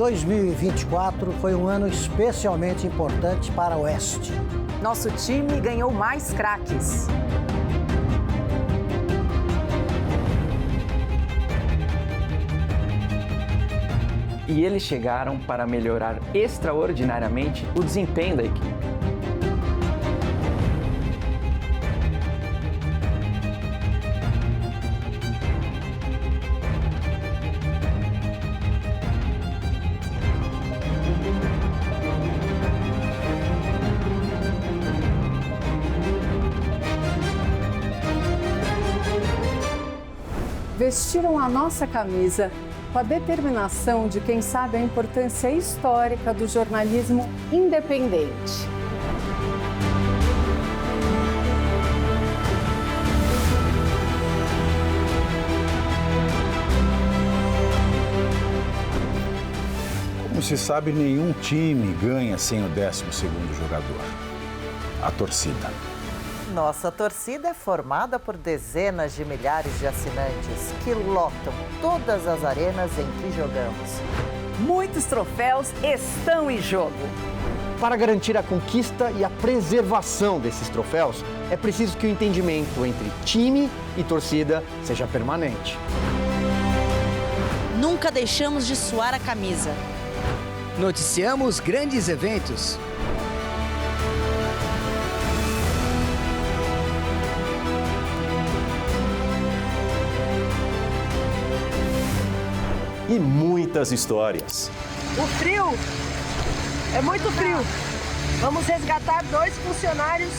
2024 foi um ano especialmente importante para a Oeste. Nosso time ganhou mais craques. E eles chegaram para melhorar extraordinariamente o desempenho da equipe. Vestiram a nossa camisa com a determinação de quem sabe a importância histórica do jornalismo independente. Como se sabe, nenhum time ganha sem o 12º jogador, a torcida. Nossa torcida é formada por dezenas de milhares de assinantes que lotam todas as arenas em que jogamos. Muitos troféus estão em jogo. Para garantir a conquista e a preservação desses troféus, é preciso que o entendimento entre time e torcida seja permanente. Nunca deixamos de suar a camisa. Noticiamos grandes eventos. E muitas histórias. O frio é muito frio. Vamos resgatar 2 funcionários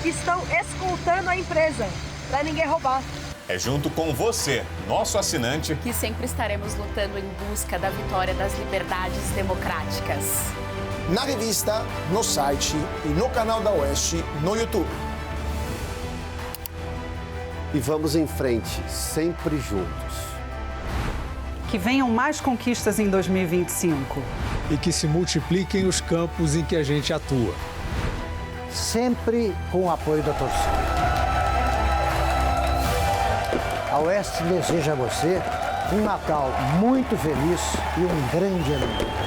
que estão escoltando a empresa para ninguém roubar. É junto com você, nosso assinante, que sempre estaremos lutando em busca da vitória das liberdades democráticas. Na revista, no site e no canal da Oeste, no YouTube. E vamos em frente, sempre juntos. Que venham mais conquistas em 2025. E que se multipliquem os campos em que a gente atua. Sempre com o apoio da torcida. A Oeste deseja a você um Natal muito feliz e um grande ano novo.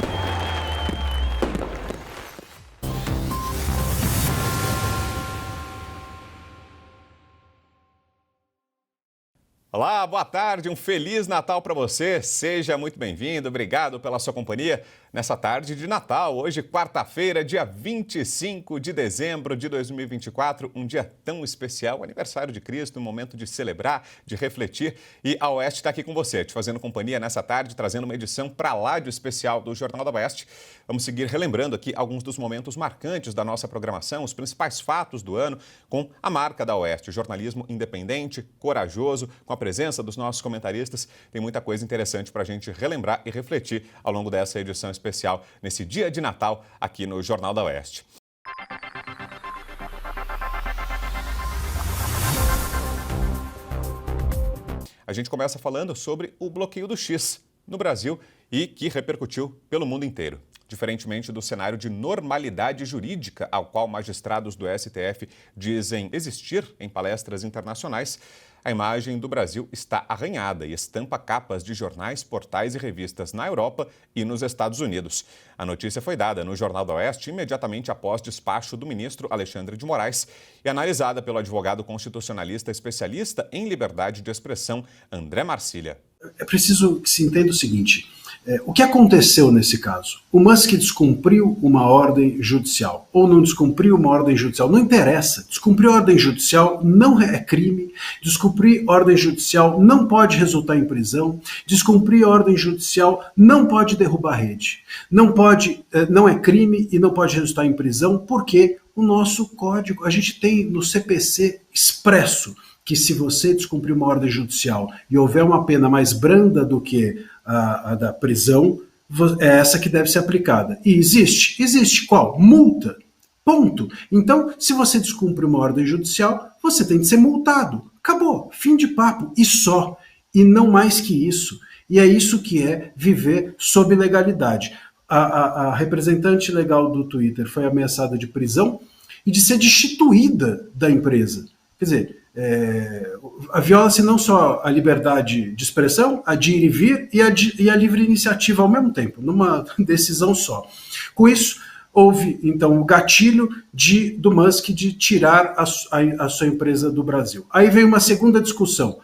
Olá, boa tarde, um Feliz Natal para você. Seja muito bem-vindo, obrigado pela sua companhia nessa tarde de Natal. Hoje, quarta-feira, dia 25 de dezembro de 2024, um dia tão especial, aniversário de Cristo, um momento de celebrar, de refletir. E a Oeste está aqui com você, te fazendo companhia nessa tarde, trazendo uma edição para lá de especial do Jornal da Oeste. Vamos seguir relembrando aqui alguns dos momentos marcantes da nossa programação, os principais fatos do ano, com a marca da Oeste, jornalismo independente, corajoso, com a presença dos nossos comentaristas. Tem muita coisa interessante para a gente relembrar e refletir ao longo dessa edição especial, nesse dia de Natal, aqui no Jornal da Oeste. A gente começa falando sobre o bloqueio do X no Brasil e que repercutiu pelo mundo inteiro. Diferentemente do cenário de normalidade jurídica ao qual magistrados do STF dizem existir em palestras internacionais, a imagem do Brasil está arranhada e estampa capas de jornais, portais e revistas na Europa e nos Estados Unidos. A notícia foi dada no Jornal da Oeste imediatamente após despacho do ministro Alexandre de Moraes e analisada pelo advogado constitucionalista especialista em liberdade de expressão, André Marcília. É preciso que se entenda o seguinte, o que aconteceu nesse caso? O Musk descumpriu uma ordem judicial ou não descumpriu uma ordem judicial, não interessa. Descumprir ordem judicial não é crime, descumprir ordem judicial não pode resultar em prisão, descumprir ordem judicial não pode derrubar rede, não é crime e não pode resultar em prisão porque o nosso código, a gente tem no CPC expresso que se você descumprir uma ordem judicial e houver uma pena mais branda do que a da prisão, é essa que deve ser aplicada. E existe? Existe. Qual? Multa. Ponto. Então, se você descumpre uma ordem judicial, você tem que ser multado. Acabou. Fim de papo. E só. E não mais que isso. E é isso que é viver sob legalidade. A representante legal do Twitter foi ameaçada de prisão e de ser destituída da empresa. Quer dizer, viola-se não só a liberdade de expressão, a de ir e vir, e a livre iniciativa ao mesmo tempo, numa decisão só. Com isso, houve, então, o gatilho do Musk de tirar a sua empresa do Brasil. Aí veio uma segunda discussão.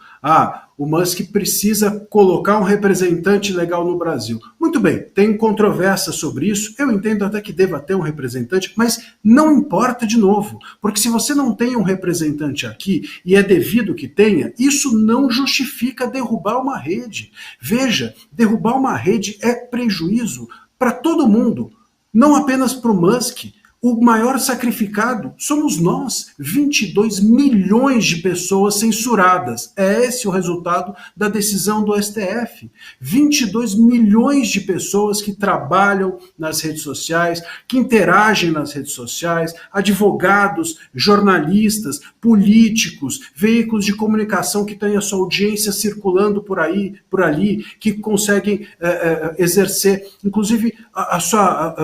O Musk precisa colocar um representante legal no Brasil. Muito bem, tem controvérsia sobre isso, eu entendo até que deva ter um representante, mas não importa de novo, porque se você não tem um representante aqui, e é devido que tenha, isso não justifica derrubar uma rede. Veja, derrubar uma rede é prejuízo para todo mundo, não apenas para o Musk. O maior sacrificado somos nós, 22 milhões de pessoas censuradas. É esse o resultado da decisão do STF. 22 milhões de pessoas que trabalham nas redes sociais, que interagem nas redes sociais, advogados, jornalistas, políticos, veículos de comunicação que têm a sua audiência circulando por ali, que conseguem exercer, inclusive,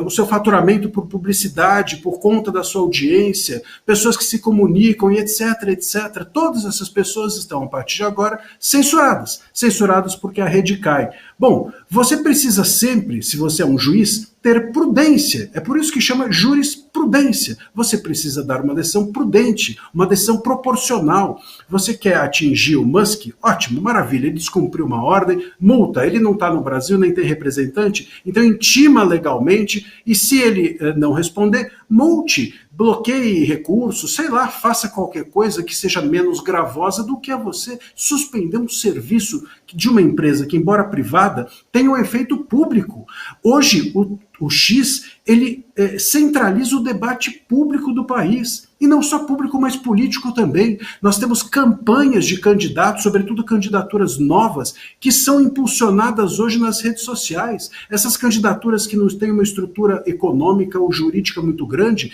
o seu faturamento por publicidade, por conta da sua audiência, pessoas que se comunicam e etc, etc. Todas essas pessoas estão, a partir de agora, censuradas porque a rede cai. Bom, você precisa sempre, se você é um juiz, ter prudência. É por isso que chama jurisprudência. Você precisa dar uma decisão prudente, uma decisão proporcional. Você quer atingir o Musk? Ótimo, maravilha, ele descumpriu uma ordem, multa, ele não está no Brasil, nem tem representante, então intima legalmente, e se ele não responder, multe, bloqueie recursos, sei lá, faça qualquer coisa que seja menos gravosa do que a você suspender um serviço de uma empresa que, embora privada, tem um efeito público. Hoje, o X, ele centraliza o debate público do país. E não só público, mas político também. Nós temos campanhas de candidatos, sobretudo candidaturas novas, que são impulsionadas hoje nas redes sociais. Essas candidaturas que não têm uma estrutura econômica ou jurídica muito grande,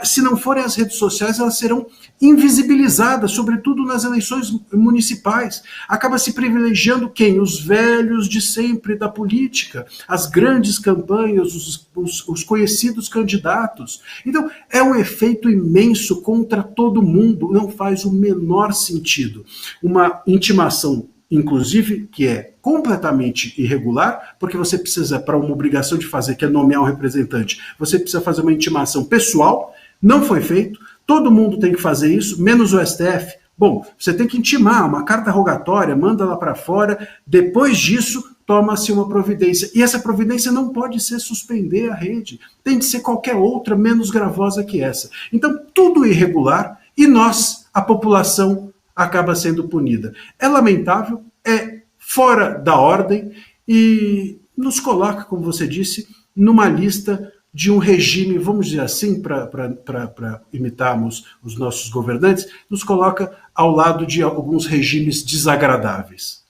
se não forem as redes sociais, elas serão invisibilizadas, sobretudo nas eleições municipais. Acaba se privilegiando quem? Os velhos de sempre da política, as grandes campanhas, os conhecidos candidatos. Então, é um efeito imenso contra todo mundo, não faz o menor sentido. Uma intimação, inclusive, que é completamente irregular, porque você precisa, para uma obrigação de fazer, que é nomear um representante, você precisa fazer uma intimação pessoal, não foi feito, todo mundo tem que fazer isso, menos o STF. Bom, você tem que intimar uma carta rogatória, manda lá para fora, depois disso, toma-se uma providência. E essa providência não pode ser suspender a rede, tem de ser qualquer outra menos gravosa que essa. Então, tudo irregular e nós, a população, acaba sendo punida. É lamentável, é fora da ordem e nos coloca, como você disse, numa lista de um regime, vamos dizer assim, para imitarmos os nossos governantes, nos coloca ao lado de alguns regimes desagradáveis.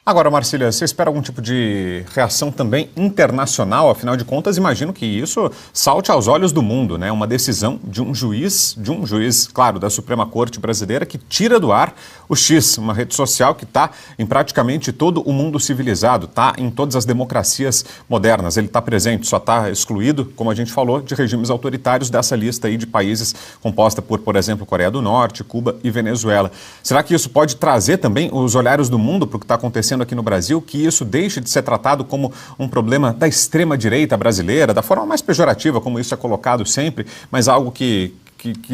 Agora, Marcília, você espera algum tipo de reação também internacional? Afinal de contas, imagino que isso salte aos olhos do mundo, né? Uma decisão de um juiz, claro, da Suprema Corte Brasileira, que tira do ar o X, uma rede social que está em praticamente todo o mundo civilizado, está em todas as democracias modernas. Ele está presente, só está excluído, como a gente falou, de regimes autoritários dessa lista aí de países composta por exemplo, Coreia do Norte, Cuba e Venezuela. Será que isso pode trazer também os olhares do mundo para o que está acontecendo aqui no Brasil, que isso deixe de ser tratado como um problema da extrema-direita brasileira, da forma mais pejorativa, como isso é colocado sempre, mas algo que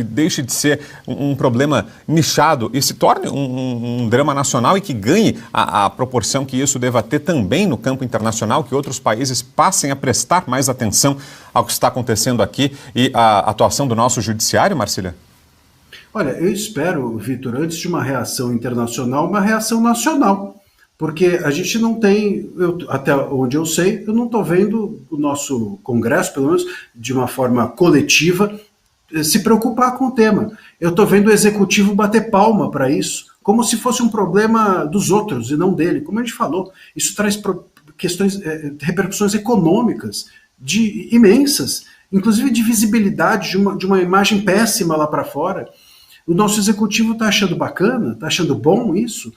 deixe de ser um problema nichado e se torne um drama nacional e que ganhe a proporção que isso deva ter também no campo internacional, que outros países passem a prestar mais atenção ao que está acontecendo aqui e a atuação do nosso judiciário, Marcília? Olha, eu espero, Vitor, antes de uma reação internacional, uma reação nacional. Porque a gente não tem, até onde eu sei, eu não estou vendo o nosso Congresso, pelo menos de uma forma coletiva, se preocupar com o tema. Eu estou vendo o Executivo bater palma para isso, como se fosse um problema dos outros e não dele. Como a gente falou, isso traz repercussões econômicas imensas, inclusive de visibilidade de uma imagem péssima lá para fora. O nosso executivo está achando bacana, está achando bom isso?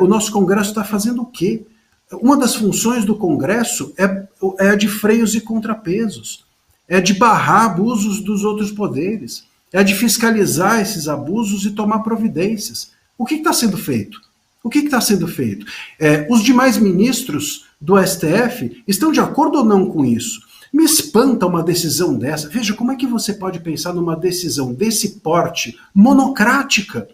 O nosso Congresso está fazendo o quê? Uma das funções do Congresso é a de freios e contrapesos, é de barrar abusos dos outros poderes, é a de fiscalizar esses abusos e tomar providências. O que está sendo feito? O que está sendo feito? Os demais ministros do STF estão de acordo ou não com isso? Me espanta uma decisão dessa. Veja, como é que você pode pensar numa decisão desse porte monocrática?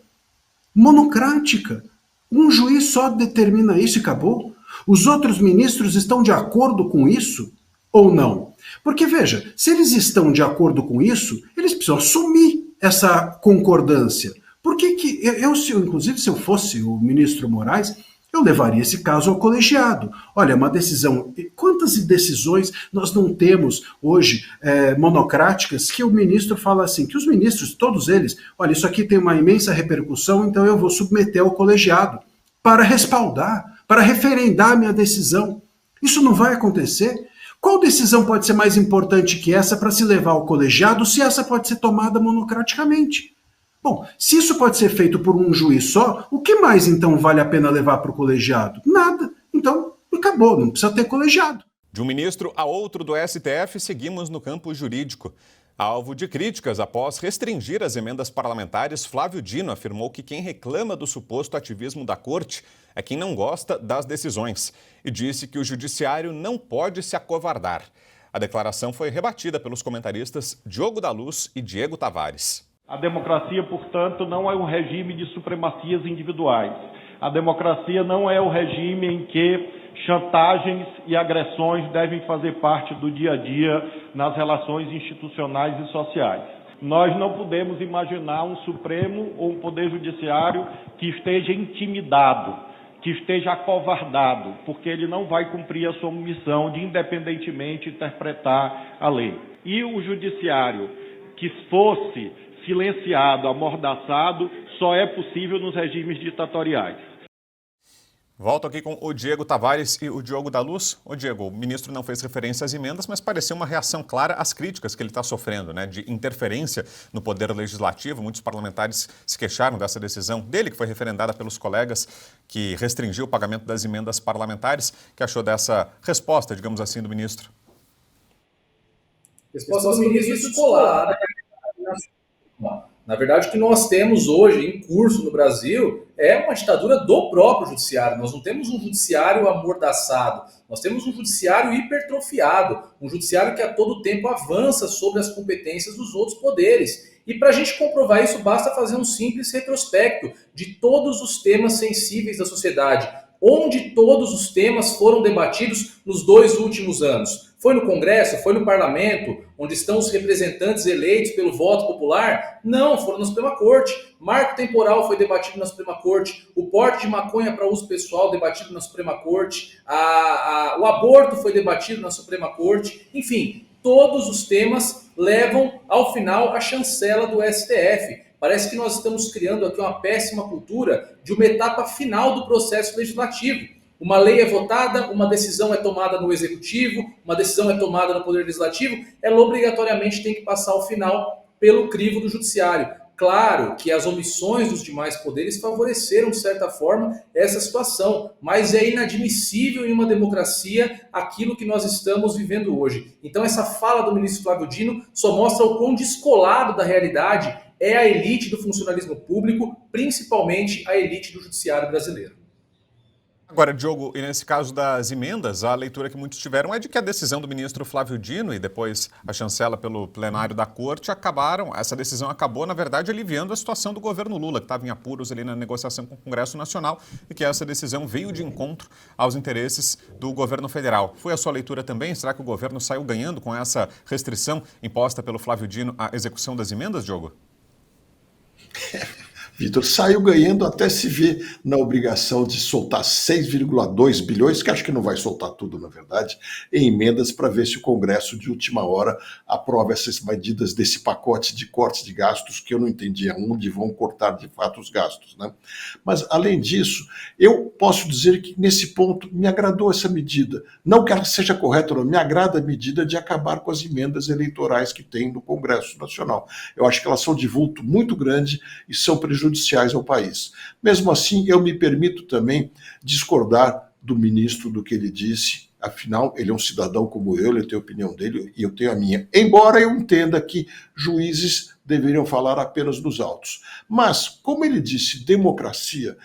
Monocrática. Um juiz só determina isso e acabou? Os outros ministros estão de acordo com isso ou não? Porque, veja, se eles estão de acordo com isso, eles precisam assumir essa concordância. Por que inclusive, se eu fosse o ministro Moraes, eu levaria esse caso ao colegiado. Olha, uma decisão... Quantas decisões nós não temos hoje monocráticas que o ministro fala assim, que os ministros, todos eles, olha, isso aqui tem uma imensa repercussão, então eu vou submeter ao colegiado para respaldar, para referendar a minha decisão. Isso não vai acontecer. Qual decisão pode ser mais importante que essa para se levar ao colegiado, se essa pode ser tomada monocraticamente? Bom, se isso pode ser feito por um juiz só, o que mais então vale a pena levar para o colegiado? Nada. Então, acabou, não precisa ter colegiado. De um ministro a outro do STF, seguimos no campo jurídico. Alvo de críticas após restringir as emendas parlamentares, Flávio Dino afirmou que quem reclama do suposto ativismo da corte é quem não gosta das decisões e disse que o judiciário não pode se acovardar. A declaração foi rebatida pelos comentaristas Diogo da Luz e Diego Tavares. A democracia, portanto, não é um regime de supremacias individuais. A democracia não é o regime em que chantagens e agressões devem fazer parte do dia a dia nas relações institucionais e sociais. Nós não podemos imaginar um Supremo ou um Poder Judiciário que esteja intimidado, que esteja acovardado, porque ele não vai cumprir a sua missão de independentemente interpretar a lei. E o Judiciário que fosse silenciado, amordaçado, só é possível nos regimes ditatoriais. Volto aqui com o Diego Tavares e o Diogo da Luz. Ô Diego, o ministro não fez referência às emendas, mas pareceu uma reação clara às críticas que ele está sofrendo, né, de interferência no poder legislativo. Muitos parlamentares se queixaram dessa decisão dele, que foi referendada pelos colegas, que restringiu o pagamento das emendas parlamentares. O que achou dessa resposta, digamos assim, do ministro? Resposta do ministro escolar. Na verdade, o que nós temos hoje em curso no Brasil é uma ditadura do próprio judiciário. Nós não temos um judiciário amordaçado, nós temos um judiciário hipertrofiado, um judiciário que a todo tempo avança sobre as competências dos outros poderes. E para a gente comprovar isso, basta fazer um simples retrospecto de todos os temas sensíveis da sociedade, onde todos os temas foram debatidos nos 2 últimos anos. Foi no Congresso? Foi no Parlamento? Onde estão os representantes eleitos pelo voto popular? Não, foram na Suprema Corte. Marco temporal foi debatido na Suprema Corte. O porte de maconha para uso pessoal debatido na Suprema Corte. O aborto foi debatido na Suprema Corte. Enfim, todos os temas levam, ao final, a chancela do STF. Parece que nós estamos criando aqui uma péssima cultura de uma etapa final do processo legislativo. Uma lei é votada, uma decisão é tomada no Executivo, uma decisão é tomada no Poder Legislativo, ela obrigatoriamente tem que passar ao final pelo crivo do Judiciário. Claro que as omissões dos demais poderes favoreceram, de certa forma, essa situação, mas é inadmissível em uma democracia aquilo que nós estamos vivendo hoje. Então essa fala do ministro Flávio Dino só mostra o quão descolado da realidade é a elite do funcionalismo público, principalmente a elite do judiciário brasileiro. Agora, Diogo, e nesse caso das emendas, a leitura que muitos tiveram é de que a decisão do ministro Flávio Dino e depois a chancela pelo plenário da corte essa decisão acabou, na verdade, aliviando a situação do governo Lula, que estava em apuros ali na negociação com o Congresso Nacional e que essa decisão veio de encontro aos interesses do governo federal. Foi a sua leitura também? Será que o governo saiu ganhando com essa restrição imposta pelo Flávio Dino à execução das emendas, Diogo? Vitor, saiu ganhando até se ver na obrigação de soltar 6,2 bilhões, que acho que não vai soltar tudo, na verdade, em emendas para ver se o Congresso, de última hora, aprova essas medidas desse pacote de cortes de gastos, que eu não entendi onde vão cortar, de fato, os gastos, né? Mas, além disso, eu posso dizer que, nesse ponto, me agradou essa medida. Não que ela seja correta, não, me agrada a medida de acabar com as emendas eleitorais que tem no Congresso Nacional. Eu acho que elas são de vulto muito grande e são prejudiciais ao país. Mesmo assim, eu me permito também discordar do ministro do que ele disse. Afinal, ele é um cidadão como eu, ele tem a opinião dele e eu tenho a minha. Embora eu entenda que juízes deveriam falar apenas nos autos. Mas, como ele disse, democracia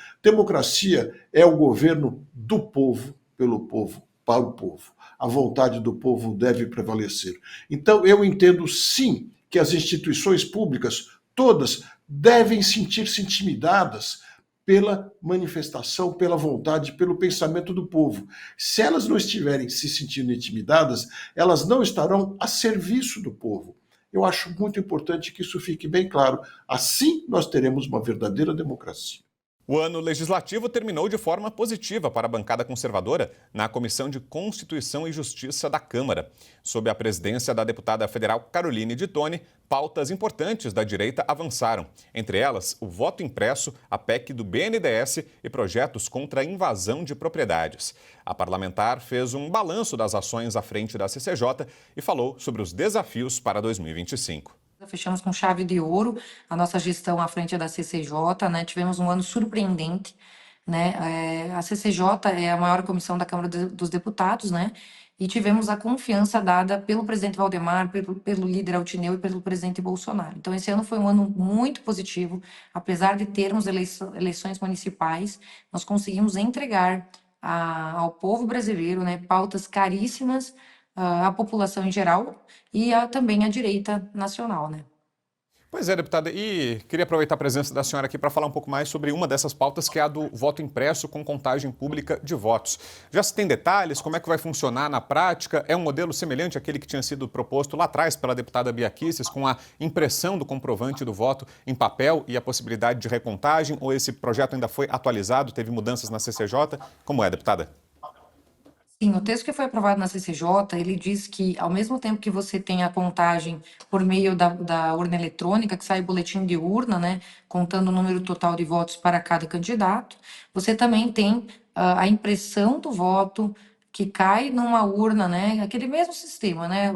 é o governo do povo, pelo povo, para o povo. A vontade do povo deve prevalecer. Então, eu entendo sim que as instituições públicas, todas, devem sentir-se intimidadas pela manifestação, pela vontade, pelo pensamento do povo. Se elas não estiverem se sentindo intimidadas, elas não estarão a serviço do povo. Eu acho muito importante que isso fique bem claro. Assim, nós teremos uma verdadeira democracia. O ano legislativo terminou de forma positiva para a bancada conservadora na Comissão de Constituição e Justiça da Câmara. Sob a presidência da deputada federal Caroline de Tone, pautas importantes da direita avançaram. Entre elas, o voto impresso, a PEC do BNDES e projetos contra a invasão de propriedades. A parlamentar fez um balanço das ações à frente da CCJ e falou sobre os desafios para 2025. Fechamos com chave de ouro a nossa gestão à frente da CCJ, né? Tivemos um ano surpreendente, né? A CCJ é a maior comissão da Câmara dos Deputados, né? E tivemos a confiança dada pelo presidente Valdemar, pelo líder Altineu e pelo presidente Bolsonaro. Então, esse ano foi um ano muito positivo. Apesar de termos eleições municipais, nós conseguimos entregar ao povo brasileiro, né, pautas caríssimas à população em geral e também à direita nacional, né? Pois é, deputada, e queria aproveitar a presença da senhora aqui para falar um pouco mais sobre uma dessas pautas, que é a do voto impresso com contagem pública de votos. Já se tem detalhes, como é que vai funcionar na prática? É um modelo semelhante àquele que tinha sido proposto lá atrás pela deputada Bia Kicis, com a impressão do comprovante do voto em papel e a possibilidade de recontagem, ou esse projeto ainda foi atualizado, teve mudanças na CCJ? Como é, deputada? Sim, o texto que foi aprovado na CCJ, ele diz que, ao mesmo tempo que você tem a contagem por meio da urna eletrônica, que sai o boletim de urna, né, contando o número total de votos para cada candidato, você também tem a impressão do voto que cai numa urna, né, aquele mesmo sistema, né,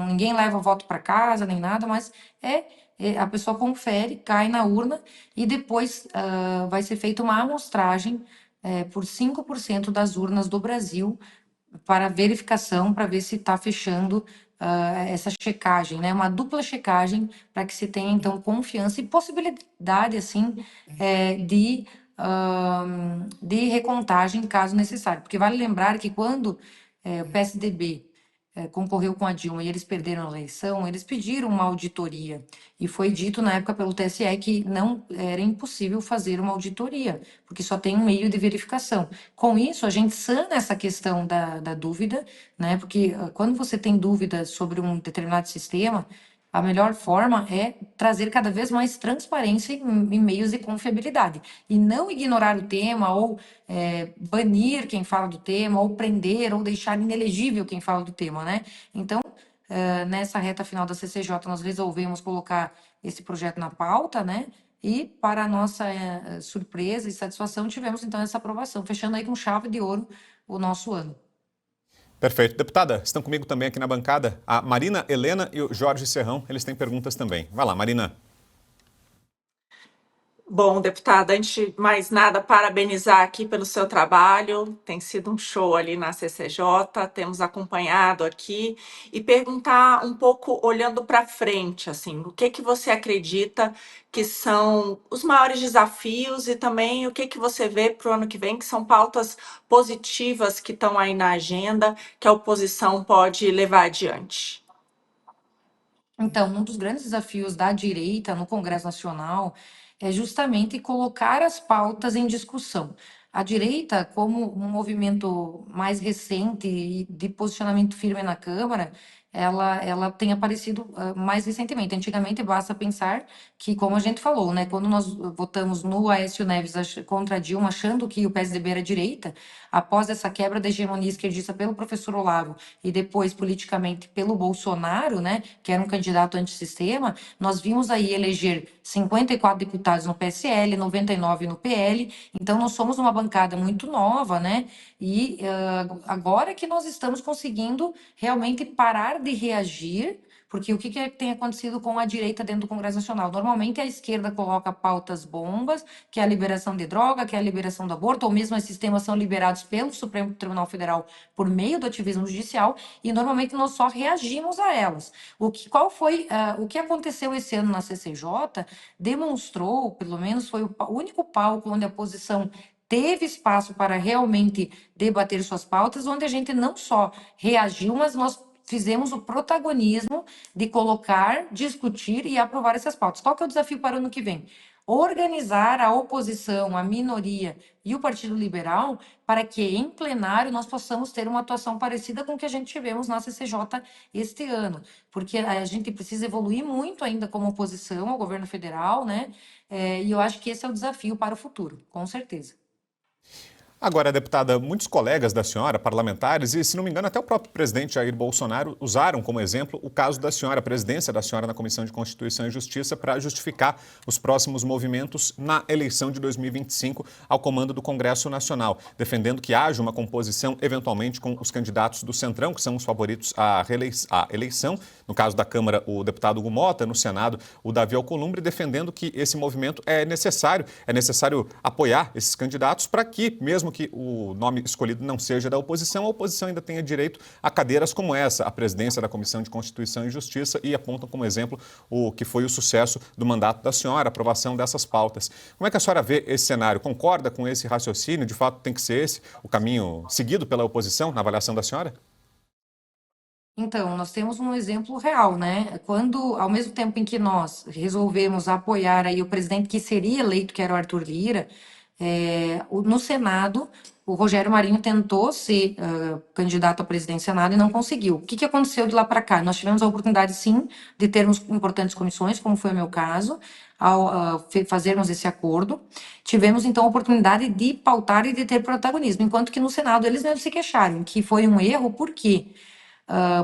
ninguém leva o voto para casa, nem nada, mas a pessoa confere, cai na urna e depois vai ser feita uma amostragem por 5% das urnas do Brasil para verificação, para ver se está fechando essa checagem, né? Uma dupla checagem para que se tenha, então, confiança e possibilidade, assim, de recontagem, caso necessário. Porque vale lembrar que quando o PSDB concorreu com a Dilma e eles perderam a eleição, eles pediram uma auditoria. E foi dito na época pelo TSE que não era impossível fazer uma auditoria, porque só tem um meio de verificação. Com isso, a gente sana essa questão da dúvida, né? Porque quando você tem dúvidas sobre um determinado sistema, a melhor forma é trazer cada vez mais transparência em meios de confiabilidade. E não ignorar o tema, ou banir quem fala do tema, ou prender, ou deixar inelegível quem fala do tema, né? Então, nessa reta final da CCJ, nós resolvemos colocar esse projeto na pauta, né? E, para a nossa surpresa e satisfação, tivemos, então, essa aprovação, fechando aí com chave de ouro o nosso ano. Perfeito. Deputada, estão comigo também aqui na bancada a Marina Helena e o Jorge Serrão. Eles têm perguntas também. Vai lá, Marina. Bom, deputada, antes de mais nada, parabenizar aqui pelo seu trabalho. Tem sido um show ali na CCJ, temos acompanhado aqui. E perguntar um pouco, olhando para frente, assim, o que você acredita que são os maiores desafios e também o que você vê para o ano que vem, que são pautas positivas que estão aí na agenda, que a oposição pode levar adiante? Então, um dos grandes desafios da direita no Congresso Nacional é justamente colocar as pautas em discussão. A direita, como um movimento mais recente e de posicionamento firme na Câmara, ela tem aparecido mais recentemente. Antigamente, basta pensar que, como a gente falou, né, quando nós votamos no Aécio Neves contra a Dilma, achando que o PSDB era direita, após essa quebra da hegemonia esquerdista pelo professor Olavo e depois politicamente pelo Bolsonaro, né, que era um candidato antissistema, nós vimos aí eleger 54 deputados no PSL, 99 no PL. Então, nós somos uma bancada muito nova, né? E agora que nós estamos conseguindo realmente parar de reagir Porque o que tem acontecido com a direita dentro do Congresso Nacional? Normalmente a esquerda coloca pautas bombas, que é a liberação de droga, que é a liberação do aborto, ou mesmo esses temas são liberados pelo Supremo Tribunal Federal por meio do ativismo judicial, e normalmente nós só reagimos a elas. O que aconteceu esse ano na CCJ demonstrou, pelo menos foi o único palco onde a oposição teve espaço para realmente debater suas pautas, onde a gente não só reagiu, mas nós fizemos o protagonismo de colocar, discutir e aprovar essas pautas. Qual que é o desafio para o ano que vem? Organizar a oposição, a minoria e o Partido Liberal para que em plenário nós possamos ter uma atuação parecida com o que a gente tivemos na CCJ este ano, porque a gente precisa evoluir muito ainda como oposição ao governo federal, né? E eu acho que esse é o desafio para o futuro, com certeza. Agora, deputada, muitos colegas da senhora, parlamentares, e se não me engano até o próprio presidente Jair Bolsonaro, usaram como exemplo o caso da senhora, a presidência da senhora na Comissão de Constituição e Justiça para justificar os próximos movimentos na eleição de 2025 ao comando do Congresso Nacional, defendendo que haja uma composição eventualmente com os candidatos do Centrão, que são os favoritos à eleição, no caso da Câmara o deputado Hugo Mota, no Senado o Davi Alcolumbre, defendendo que esse movimento é necessário apoiar esses candidatos para que, mesmo que o nome escolhido não seja da oposição, a oposição ainda tenha direito a cadeiras como essa, a presidência da Comissão de Constituição e Justiça, e apontam como exemplo o que foi o sucesso do mandato da senhora, a aprovação dessas pautas. Como é que a senhora vê esse cenário? Concorda com esse raciocínio? De fato, tem que ser esse o caminho seguido pela oposição, na avaliação da senhora? Então, nós temos um exemplo real, né? Quando, ao mesmo tempo em que nós resolvemos apoiar aí o presidente que seria eleito, que era o Arthur Lira, no Senado, o Rogério Marinho tentou ser candidato à presidência do Senado e não conseguiu. O que aconteceu de lá para cá? Nós tivemos a oportunidade, sim, de termos importantes comissões, como foi o meu caso, ao fazermos esse acordo. Tivemos, então, a oportunidade de pautar e de ter protagonismo, enquanto que no Senado eles mesmos se queixaram que foi um erro, por quê?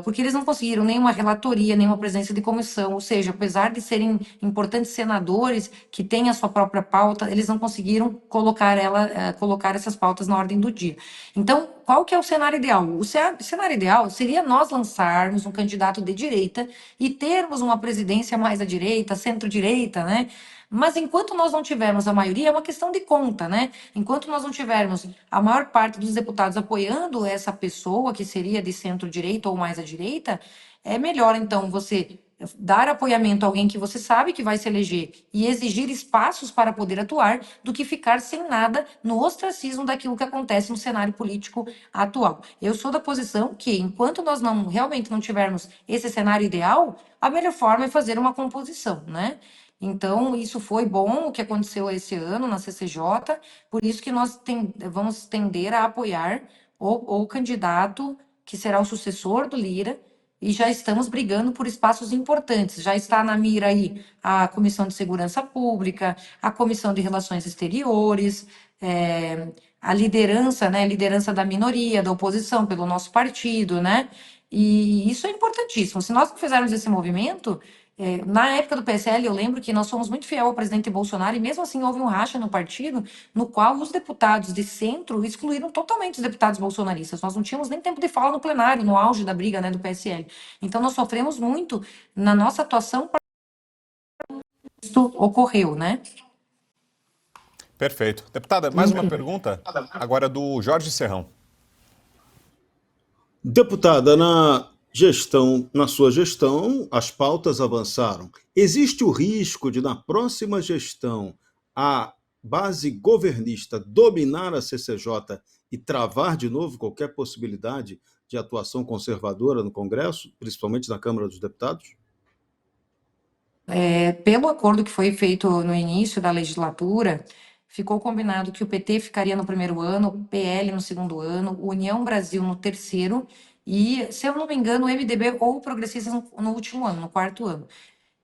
Porque eles não conseguiram nenhuma relatoria, nenhuma presença de comissão, ou seja, apesar de serem importantes senadores que têm a sua própria pauta, eles não conseguiram colocar essas pautas na ordem do dia. Então, qual que é o cenário ideal? O cenário ideal seria nós lançarmos um candidato de direita e termos uma presidência mais à direita, centro-direita, né? Mas enquanto nós não tivermos a maioria, é uma questão de conta, né? Enquanto nós não tivermos a maior parte dos deputados apoiando essa pessoa, que seria de centro-direita ou mais à direita, é melhor, então, você dar apoiamento a alguém que você sabe que vai se eleger e exigir espaços para poder atuar, do que ficar sem nada no ostracismo daquilo que acontece no cenário político atual. Eu sou da posição que, enquanto nós realmente não tivermos esse cenário ideal, a melhor forma é fazer uma composição, né? Então, isso foi bom, o que aconteceu esse ano na CCJ, por isso que nós vamos tender a apoiar o candidato que será o sucessor do Lira, e já estamos brigando por espaços importantes. Já está na mira aí a Comissão de Segurança Pública, a Comissão de Relações Exteriores, a liderança, né, a liderança da minoria, da oposição, pelo nosso partido, né? E isso é importantíssimo. Se nós não fizermos esse movimento... na época do PSL, eu lembro que nós fomos muito fiel ao presidente Bolsonaro, e mesmo assim houve um racha no partido, no qual os deputados de centro excluíram totalmente os deputados bolsonaristas. Nós não tínhamos nem tempo de fala no plenário, no auge da briga, né, do PSL. Então nós sofremos muito na nossa atuação para que isso ocorreu, né? Perfeito. Deputada, mais uma pergunta, agora do Jorge Serrão. Deputada, na sua gestão, as pautas avançaram. Existe o risco de, na próxima gestão, a base governista dominar a CCJ e travar de novo qualquer possibilidade de atuação conservadora no Congresso, principalmente na Câmara dos Deputados? Pelo acordo que foi feito no início da legislatura, ficou combinado que o PT ficaria no primeiro ano, o PL no segundo ano, União Brasil no terceiro, e, se eu não me engano, o MDB ou o Progressistas no último ano, no quarto ano.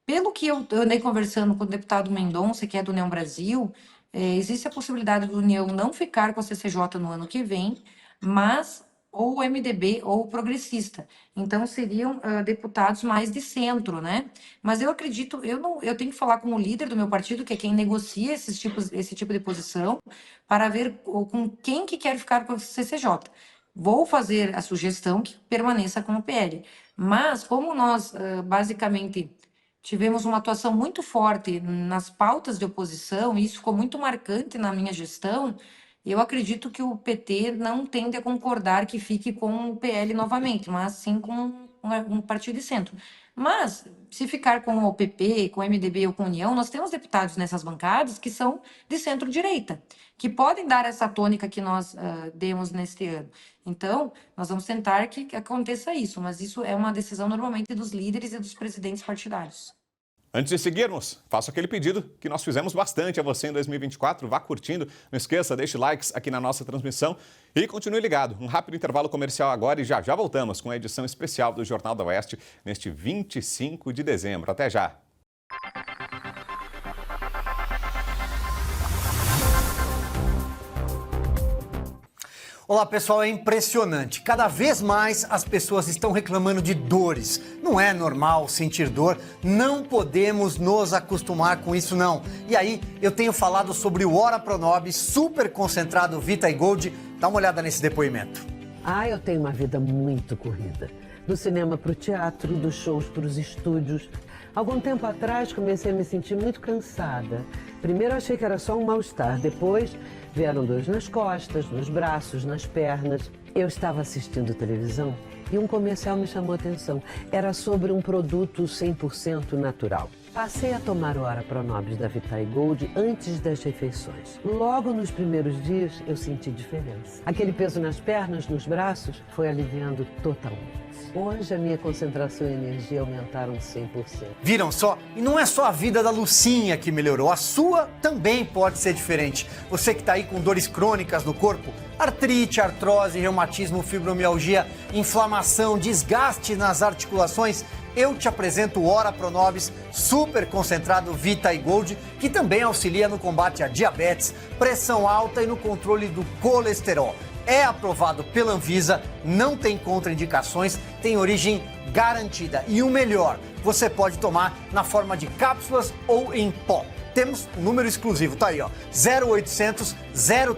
Pelo que eu andei conversando com o deputado Mendonça, que é do União Brasil, existe a possibilidade do União não ficar com a CCJ no ano que vem, mas ou o MDB ou o Progressista. Então, seriam deputados mais de centro, né? Mas eu acredito, eu tenho que falar com o líder do meu partido, que é quem negocia esse tipo de posição, para ver com quem que quer ficar com a CCJ. vou fazer a sugestão que permaneça com o PL. Mas, como nós, basicamente, tivemos uma atuação muito forte nas pautas de oposição, e isso ficou muito marcante na minha gestão, eu acredito que o PT não tende a concordar que fique com o PL novamente, mas sim com um partido de centro. Mas, se ficar com o PP, com o MDB ou com a União, nós temos deputados nessas bancadas que são de centro-direita, que podem dar essa tônica que nós demos neste ano. Então, nós vamos tentar que aconteça isso, mas isso é uma decisão normalmente dos líderes e dos presidentes partidários. Antes de seguirmos, faço aquele pedido que nós fizemos bastante a você em 2024. Vá curtindo, não esqueça, deixe likes aqui na nossa transmissão e continue ligado. Um rápido intervalo comercial agora e já voltamos com a edição especial do Jornal da Oeste neste 25 de dezembro. Até já! Olá pessoal, é impressionante. Cada vez mais as pessoas estão reclamando de dores. Não é normal sentir dor, não podemos nos acostumar com isso não. E aí eu tenho falado sobre o Ora Pronobis super concentrado Vita e Gold. Dá uma olhada nesse depoimento. Eu tenho uma vida muito corrida. Do cinema para o teatro, dos shows para os estúdios. Algum tempo atrás comecei a me sentir muito cansada. Primeiro achei que era só um mal-estar, depois vieram dores nas costas, nos braços, nas pernas. Eu estava assistindo televisão e um comercial me chamou a atenção. Era sobre um produto 100% natural. Passei a tomar o Ora Pronobis da Vita e Gold antes das refeições. Logo nos primeiros dias eu senti diferença. Aquele peso nas pernas, nos braços, foi aliviando totalmente. Hoje a minha concentração e energia aumentaram 100%. Viram só? E não é só a vida da Lucinha que melhorou, a sua também pode ser diferente. Você que está aí com dores crônicas no corpo, artrite, artrose, reumatismo, fibromialgia, inflamação, desgaste nas articulações, eu te apresento o Ora Pronobis super concentrado Vita e Gold, que também auxilia no combate a diabetes, pressão alta e no controle do colesterol. É aprovado pela Anvisa, não tem contraindicações, tem origem garantida. E o melhor, você pode tomar na forma de cápsulas ou em pó. Temos um número exclusivo, tá aí, ó, 0800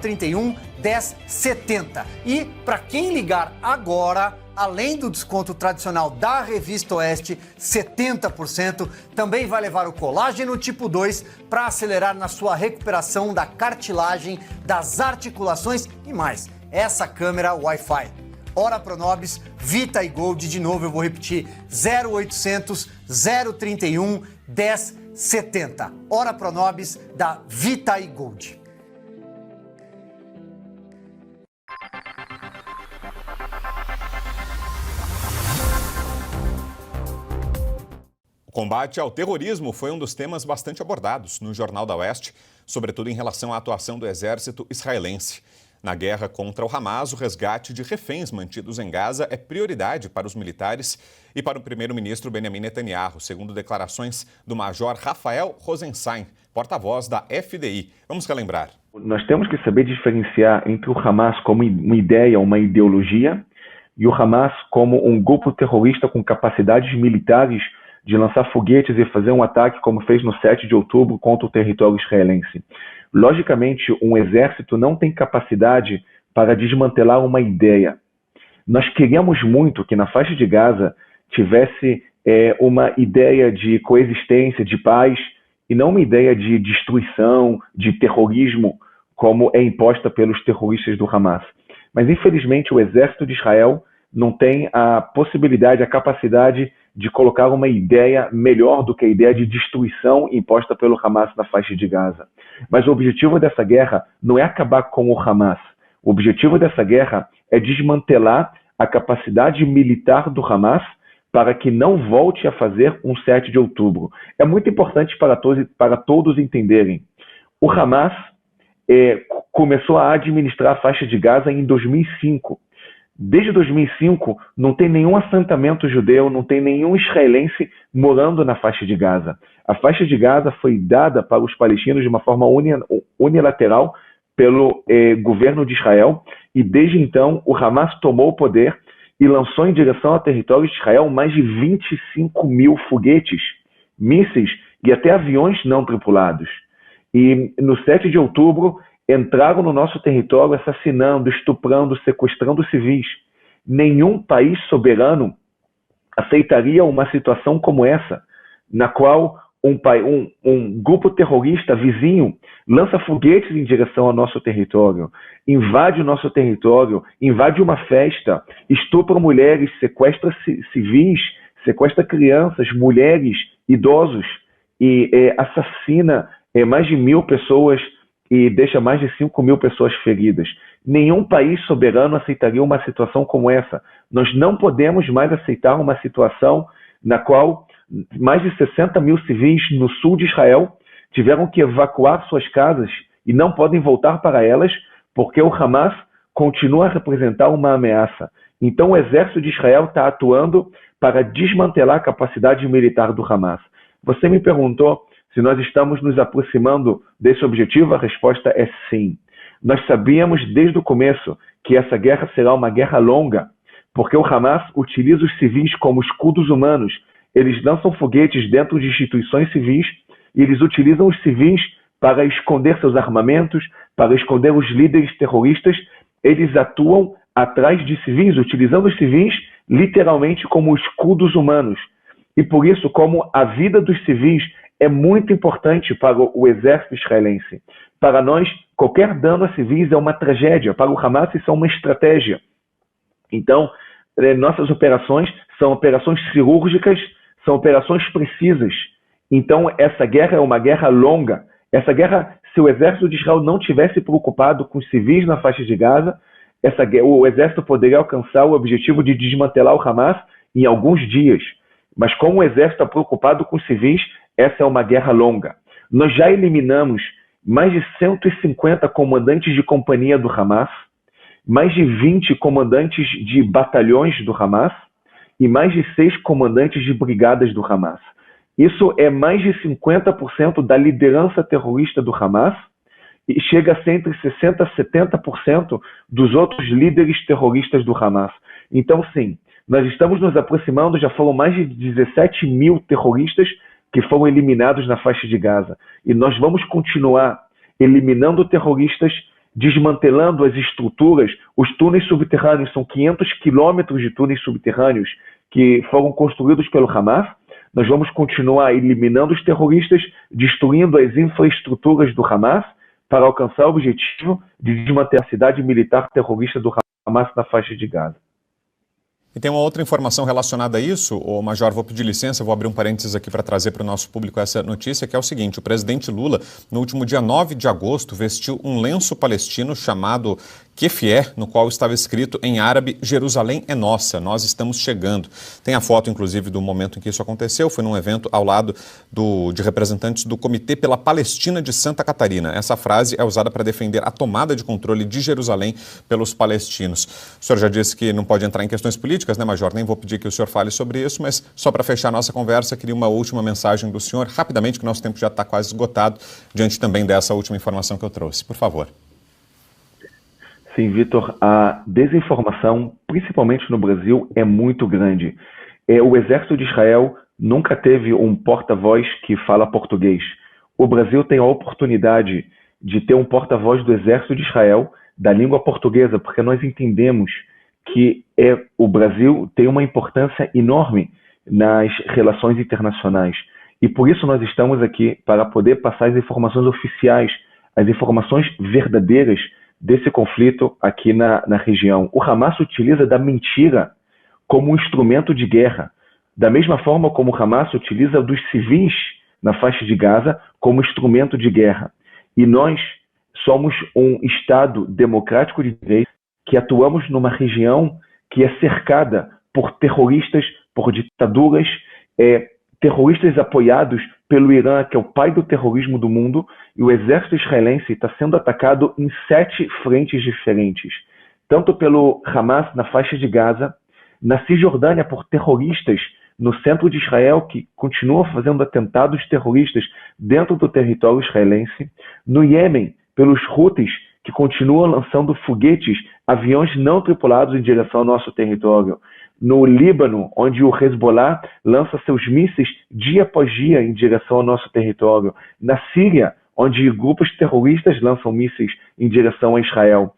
031 1070. E para quem ligar agora, além do desconto tradicional da Revista Oeste, 70%, também vai levar o colágeno tipo 2 para acelerar na sua recuperação da cartilagem, das articulações e mais. Essa câmera Wi-Fi. Ora Pronobis, Vita e Gold, de novo eu vou repetir, 0800 031 1070. Ora Pronobis da Vita e Gold. O combate ao terrorismo foi um dos temas bastante abordados no Jornal da Oeste, sobretudo em relação à atuação do exército israelense. Na guerra contra o Hamas, o resgate de reféns mantidos em Gaza é prioridade para os militares e para o primeiro-ministro Benjamin Netanyahu, segundo declarações do major Rafael Rosenstein, porta-voz da FDI. Vamos relembrar. Nós temos que saber diferenciar entre o Hamas como uma ideia, uma ideologia, e o Hamas como um grupo terrorista com capacidades militares de lançar foguetes e fazer um ataque como fez no 7 de outubro contra o território israelense. Logicamente, um exército não tem capacidade para desmantelar uma ideia. Nós queríamos muito que na faixa de Gaza tivesse uma ideia de coexistência, de paz, e não uma ideia de destruição, de terrorismo, como é imposta pelos terroristas do Hamas. Mas, infelizmente, o exército de Israel não tem a possibilidade, a capacidade de colocar uma ideia melhor do que a ideia de destruição imposta pelo Hamas na faixa de Gaza. Mas o objetivo dessa guerra não é acabar com o Hamas. O objetivo dessa guerra é desmantelar a capacidade militar do Hamas para que não volte a fazer um 7 de outubro. É muito importante para todos entenderem. O Hamas começou a administrar a faixa de Gaza em 2005. Desde 2005, não tem nenhum assentamento judeu, não tem nenhum israelense morando na faixa de Gaza. A faixa de Gaza foi dada para os palestinos de uma forma unilateral pelo governo de Israel, e desde então o Hamas tomou o poder e lançou em direção ao território de Israel mais de 25 mil foguetes, mísseis e até aviões não tripulados. E no 7 de outubro, entraram no nosso território assassinando, estuprando, sequestrando civis. Nenhum país soberano aceitaria uma situação como essa, na qual um grupo terrorista vizinho lança foguetes em direção ao nosso território, invade o nosso território, invade uma festa, estupra mulheres, sequestra civis, sequestra crianças, mulheres, idosos e assassina mais de 1.000 pessoas e deixa mais de 5.000 pessoas feridas. Nenhum país soberano aceitaria uma situação como essa. Nós não podemos mais aceitar uma situação na qual mais de 60.000 civis no sul de Israel tiveram que evacuar suas casas e não podem voltar para elas porque o Hamas continua a representar uma ameaça. Então o exército de Israel está atuando para desmantelar a capacidade militar do Hamas. Você me perguntou se nós estamos nos aproximando desse objetivo. A resposta é sim. Nós sabíamos desde o começo que essa guerra será uma guerra longa, porque o Hamas utiliza os civis como escudos humanos. Eles lançam foguetes dentro de instituições civis e eles utilizam os civis para esconder seus armamentos, para esconder os líderes terroristas. Eles atuam atrás de civis, utilizando os civis literalmente como escudos humanos. E por isso, como a vida dos civis é muito importante para o exército israelense. Para nós, qualquer dano a civis é uma tragédia. Para o Hamas, isso é uma estratégia. Então, nossas operações são operações cirúrgicas, são operações precisas. Então, essa guerra é uma guerra longa. Essa guerra, se o exército de Israel não tivesse preocupado com os civis na faixa de Gaza, o exército poderia alcançar o objetivo de desmantelar o Hamas em alguns dias. Mas como o exército está preocupado com os civis, essa é uma guerra longa. Nós já eliminamos mais de 150 comandantes de companhia do Hamas, mais de 20 comandantes de batalhões do Hamas e mais de 6 comandantes de brigadas do Hamas. Isso é mais de 50% da liderança terrorista do Hamas e chega a ser entre 60% a 70% dos outros líderes terroristas do Hamas. Então, sim, nós estamos nos aproximando, já foram mais de 17.000 terroristas que foram eliminados na faixa de Gaza. E nós vamos continuar eliminando terroristas, desmantelando as estruturas. Os túneis subterrâneos, são 500 quilômetros de túneis subterrâneos que foram construídos pelo Hamas. Nós vamos continuar eliminando os terroristas, destruindo as infraestruturas do Hamas para alcançar o objetivo de desmantelar a cidade militar terrorista do Hamas na faixa de Gaza. E tem uma outra informação relacionada a isso, ô Major, vou pedir licença, vou abrir um parênteses aqui para trazer para o nosso público essa notícia, que é o seguinte: o presidente Lula, no último dia 9 de agosto, vestiu um lenço palestino chamado Kefier, no qual estava escrito em árabe: Jerusalém é nossa, nós estamos chegando. Tem a foto, inclusive, do momento em que isso aconteceu, foi num evento ao lado de representantes do Comitê pela Palestina de Santa Catarina. Essa frase é usada para defender a tomada de controle de Jerusalém pelos palestinos. O senhor já disse que não pode entrar em questões políticas, né, Major? Nem vou pedir que o senhor fale sobre isso, mas só para fechar a nossa conversa, queria uma última mensagem do senhor, rapidamente, que nosso tempo já está quase esgotado, diante também dessa última informação que eu trouxe. Por favor. Sim, Vitor, a desinformação, principalmente no Brasil, é muito grande. O exército de Israel nunca teve um porta-voz que fala português. O Brasil tem a oportunidade de ter um porta-voz do exército de Israel, da língua portuguesa, porque nós entendemos que o Brasil tem uma importância enorme nas relações internacionais. E por isso nós estamos aqui, para poder passar as informações oficiais, as informações verdadeiras desse conflito aqui na região. O Hamas utiliza da mentira como um instrumento de guerra, da mesma forma como o Hamas utiliza dos civis na faixa de Gaza como instrumento de guerra. E nós somos um Estado democrático de direito que atuamos numa região que é cercada por terroristas, por ditaduras, terroristas apoiados pelo Irã, que é o pai do terrorismo do mundo, e o exército israelense está sendo atacado em 7 frentes diferentes. Tanto pelo Hamas na faixa de Gaza, na Cisjordânia por terroristas no centro de Israel, que continuam fazendo atentados terroristas dentro do território israelense, no Iêmen pelos Houthis, que continuam lançando foguetes, aviões não tripulados em direção ao nosso território. No Líbano, onde o Hezbollah lança seus mísseis dia após dia em direção ao nosso território. Na Síria, onde grupos terroristas lançam mísseis em direção a Israel.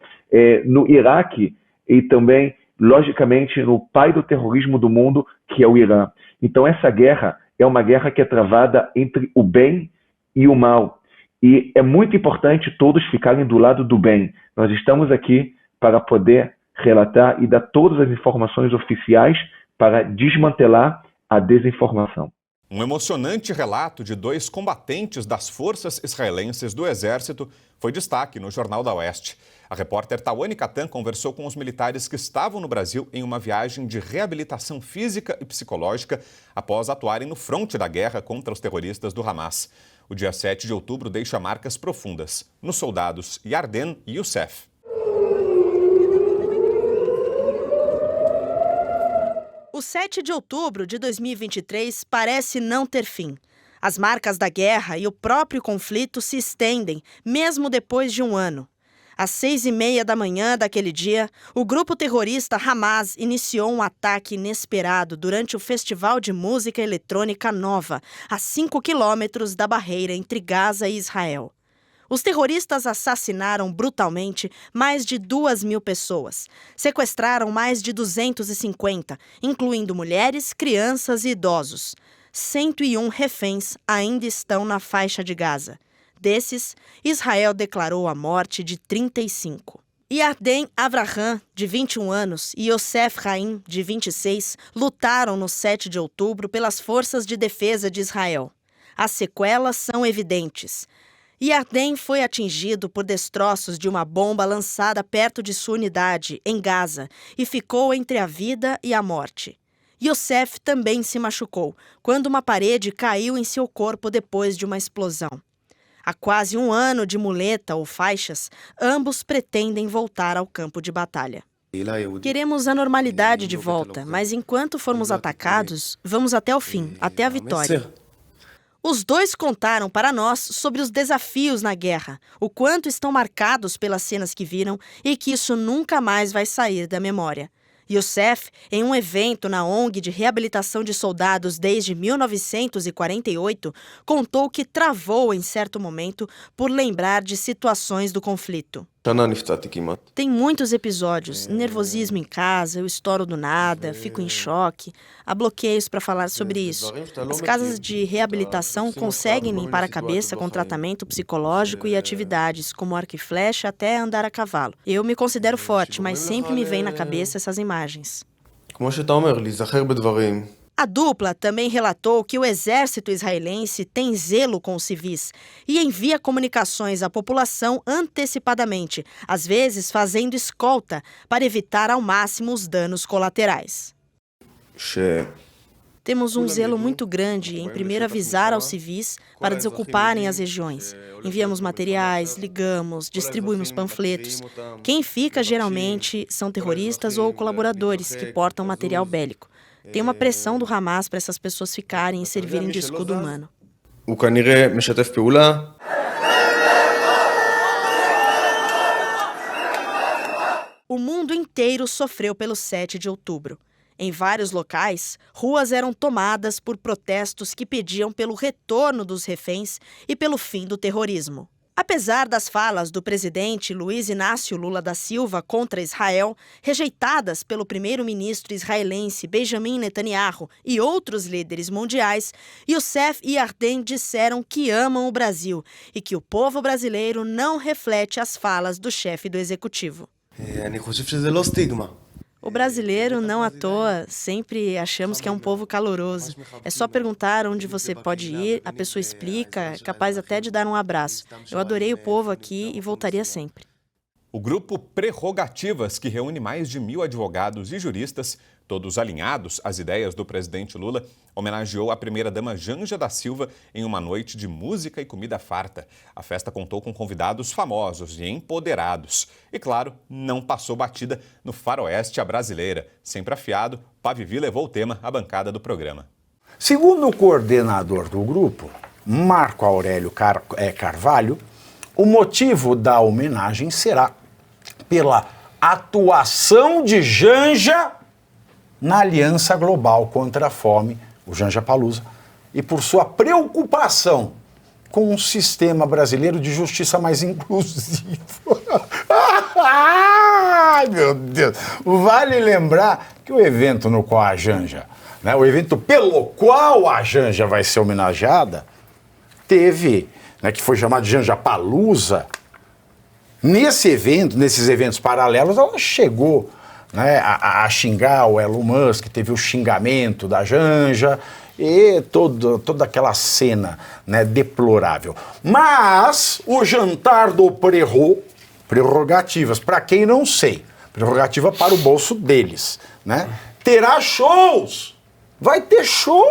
No Iraque e também, logicamente, no pai do terrorismo do mundo, que é o Irã. Então, essa guerra é uma guerra que é travada entre o bem e o mal. E é muito importante todos ficarem do lado do bem. Nós estamos aqui para poder relatar e dar todas as informações oficiais para desmantelar a desinformação. Um emocionante relato de 2 combatentes das forças israelenses do Exército foi destaque no Jornal da Oeste. A repórter Tawane Katan conversou com os militares que estavam no Brasil em uma viagem de reabilitação física e psicológica após atuarem no fronte da guerra contra os terroristas do Hamas. O dia 7 de outubro deixa marcas profundas nos soldados Yarden e Youssef. O 7 de outubro de 2023 parece não ter fim. As marcas da guerra e o próprio conflito se estendem, mesmo depois de um ano. Às 6h30 da manhã daquele dia, o grupo terrorista Hamas iniciou um ataque inesperado durante o Festival de Música Eletrônica Nova, a 5 quilômetros da barreira entre Gaza e Israel. Os terroristas assassinaram brutalmente mais de 2.000 pessoas. Sequestraram mais de 250, incluindo mulheres, crianças e idosos. 101 reféns ainda estão na faixa de Gaza. Desses, Israel declarou a morte de 35. Yarden Avraham, de 21 anos, e Youssef Haim, de 26, lutaram no 7 de outubro pelas forças de defesa de Israel. As sequelas são evidentes. Yarden foi atingido por destroços de uma bomba lançada perto de sua unidade, em Gaza, e ficou entre a vida e a morte. Youssef também se machucou, quando uma parede caiu em seu corpo depois de uma explosão. Há quase um ano de muleta ou faixas, ambos pretendem voltar ao campo de batalha. Queremos a normalidade de volta, mas enquanto formos atacados, vamos até o fim, até a vitória. Os dois contaram para nós sobre os desafios na guerra, o quanto estão marcados pelas cenas que viram e que isso nunca mais vai sair da memória. Youssef, em um evento na ONG de reabilitação de soldados desde 1948, contou que travou em certo momento por lembrar de situações do conflito. Tem muitos episódios, nervosismo em casa, eu estouro do nada, fico em choque. Há bloqueios para falar sobre isso. As casas de reabilitação conseguem limpar a cabeça com tratamento psicológico e atividades, como arco e flecha até andar a cavalo. Eu me considero forte, mas sempre me vem na cabeça essas imagens. A dupla também relatou que o exército israelense tem zelo com os civis e envia comunicações à população antecipadamente, às vezes fazendo escolta para evitar ao máximo os danos colaterais. Temos um zelo muito grande em primeiro avisar aos civis para desocuparem as regiões. Enviamos materiais, ligamos, distribuímos panfletos. Quem fica geralmente são terroristas ou colaboradores que portam material bélico. Tem uma pressão do Hamas para essas pessoas ficarem e servirem de escudo humano. O mundo inteiro sofreu pelo 7 de outubro. Em vários locais, ruas eram tomadas por protestos que pediam pelo retorno dos reféns e pelo fim do terrorismo. Apesar das falas do presidente Luiz Inácio Lula da Silva contra Israel, rejeitadas pelo primeiro-ministro israelense Benjamin Netanyahu e outros líderes mundiais, Youssef e Yarden disseram que amam o Brasil e que o povo brasileiro não reflete as falas do chefe do executivo. O brasileiro, não à toa, sempre achamos que é um povo caloroso. É só perguntar onde você pode ir, a pessoa explica, é capaz até de dar um abraço. Eu adorei o povo aqui e voltaria sempre. O grupo Prerrogativas, que reúne mais de 1.000 advogados e juristas, todos alinhados às ideias do presidente Lula, homenageou a primeira-dama Janja da Silva em uma noite de música e comida farta. A festa contou com convidados famosos e empoderados. E, claro, não passou batida no faroeste à brasileira. Sempre afiado, Pavivi levou o tema à bancada do programa. Segundo o coordenador do grupo, Marco Aurélio Carvalho, o motivo da homenagem será pela atuação de Janja na Aliança Global contra a Fome, o Janja Palusa, e por sua preocupação com um sistema brasileiro de justiça mais inclusivo. Ai, meu Deus! Vale lembrar que o evento no qual a Janja, né, o evento pelo qual a Janja vai ser homenageada, teve, né, que foi chamado de Janjapalooza. Nesses eventos paralelos, ela chegou, né, a xingar o Elon Musk, teve o xingamento da Janja e toda aquela cena, né, deplorável. Mas o jantar do prerrogativas, para quem não sei, prerrogativa para o bolso deles, né, terá shows, vai ter show!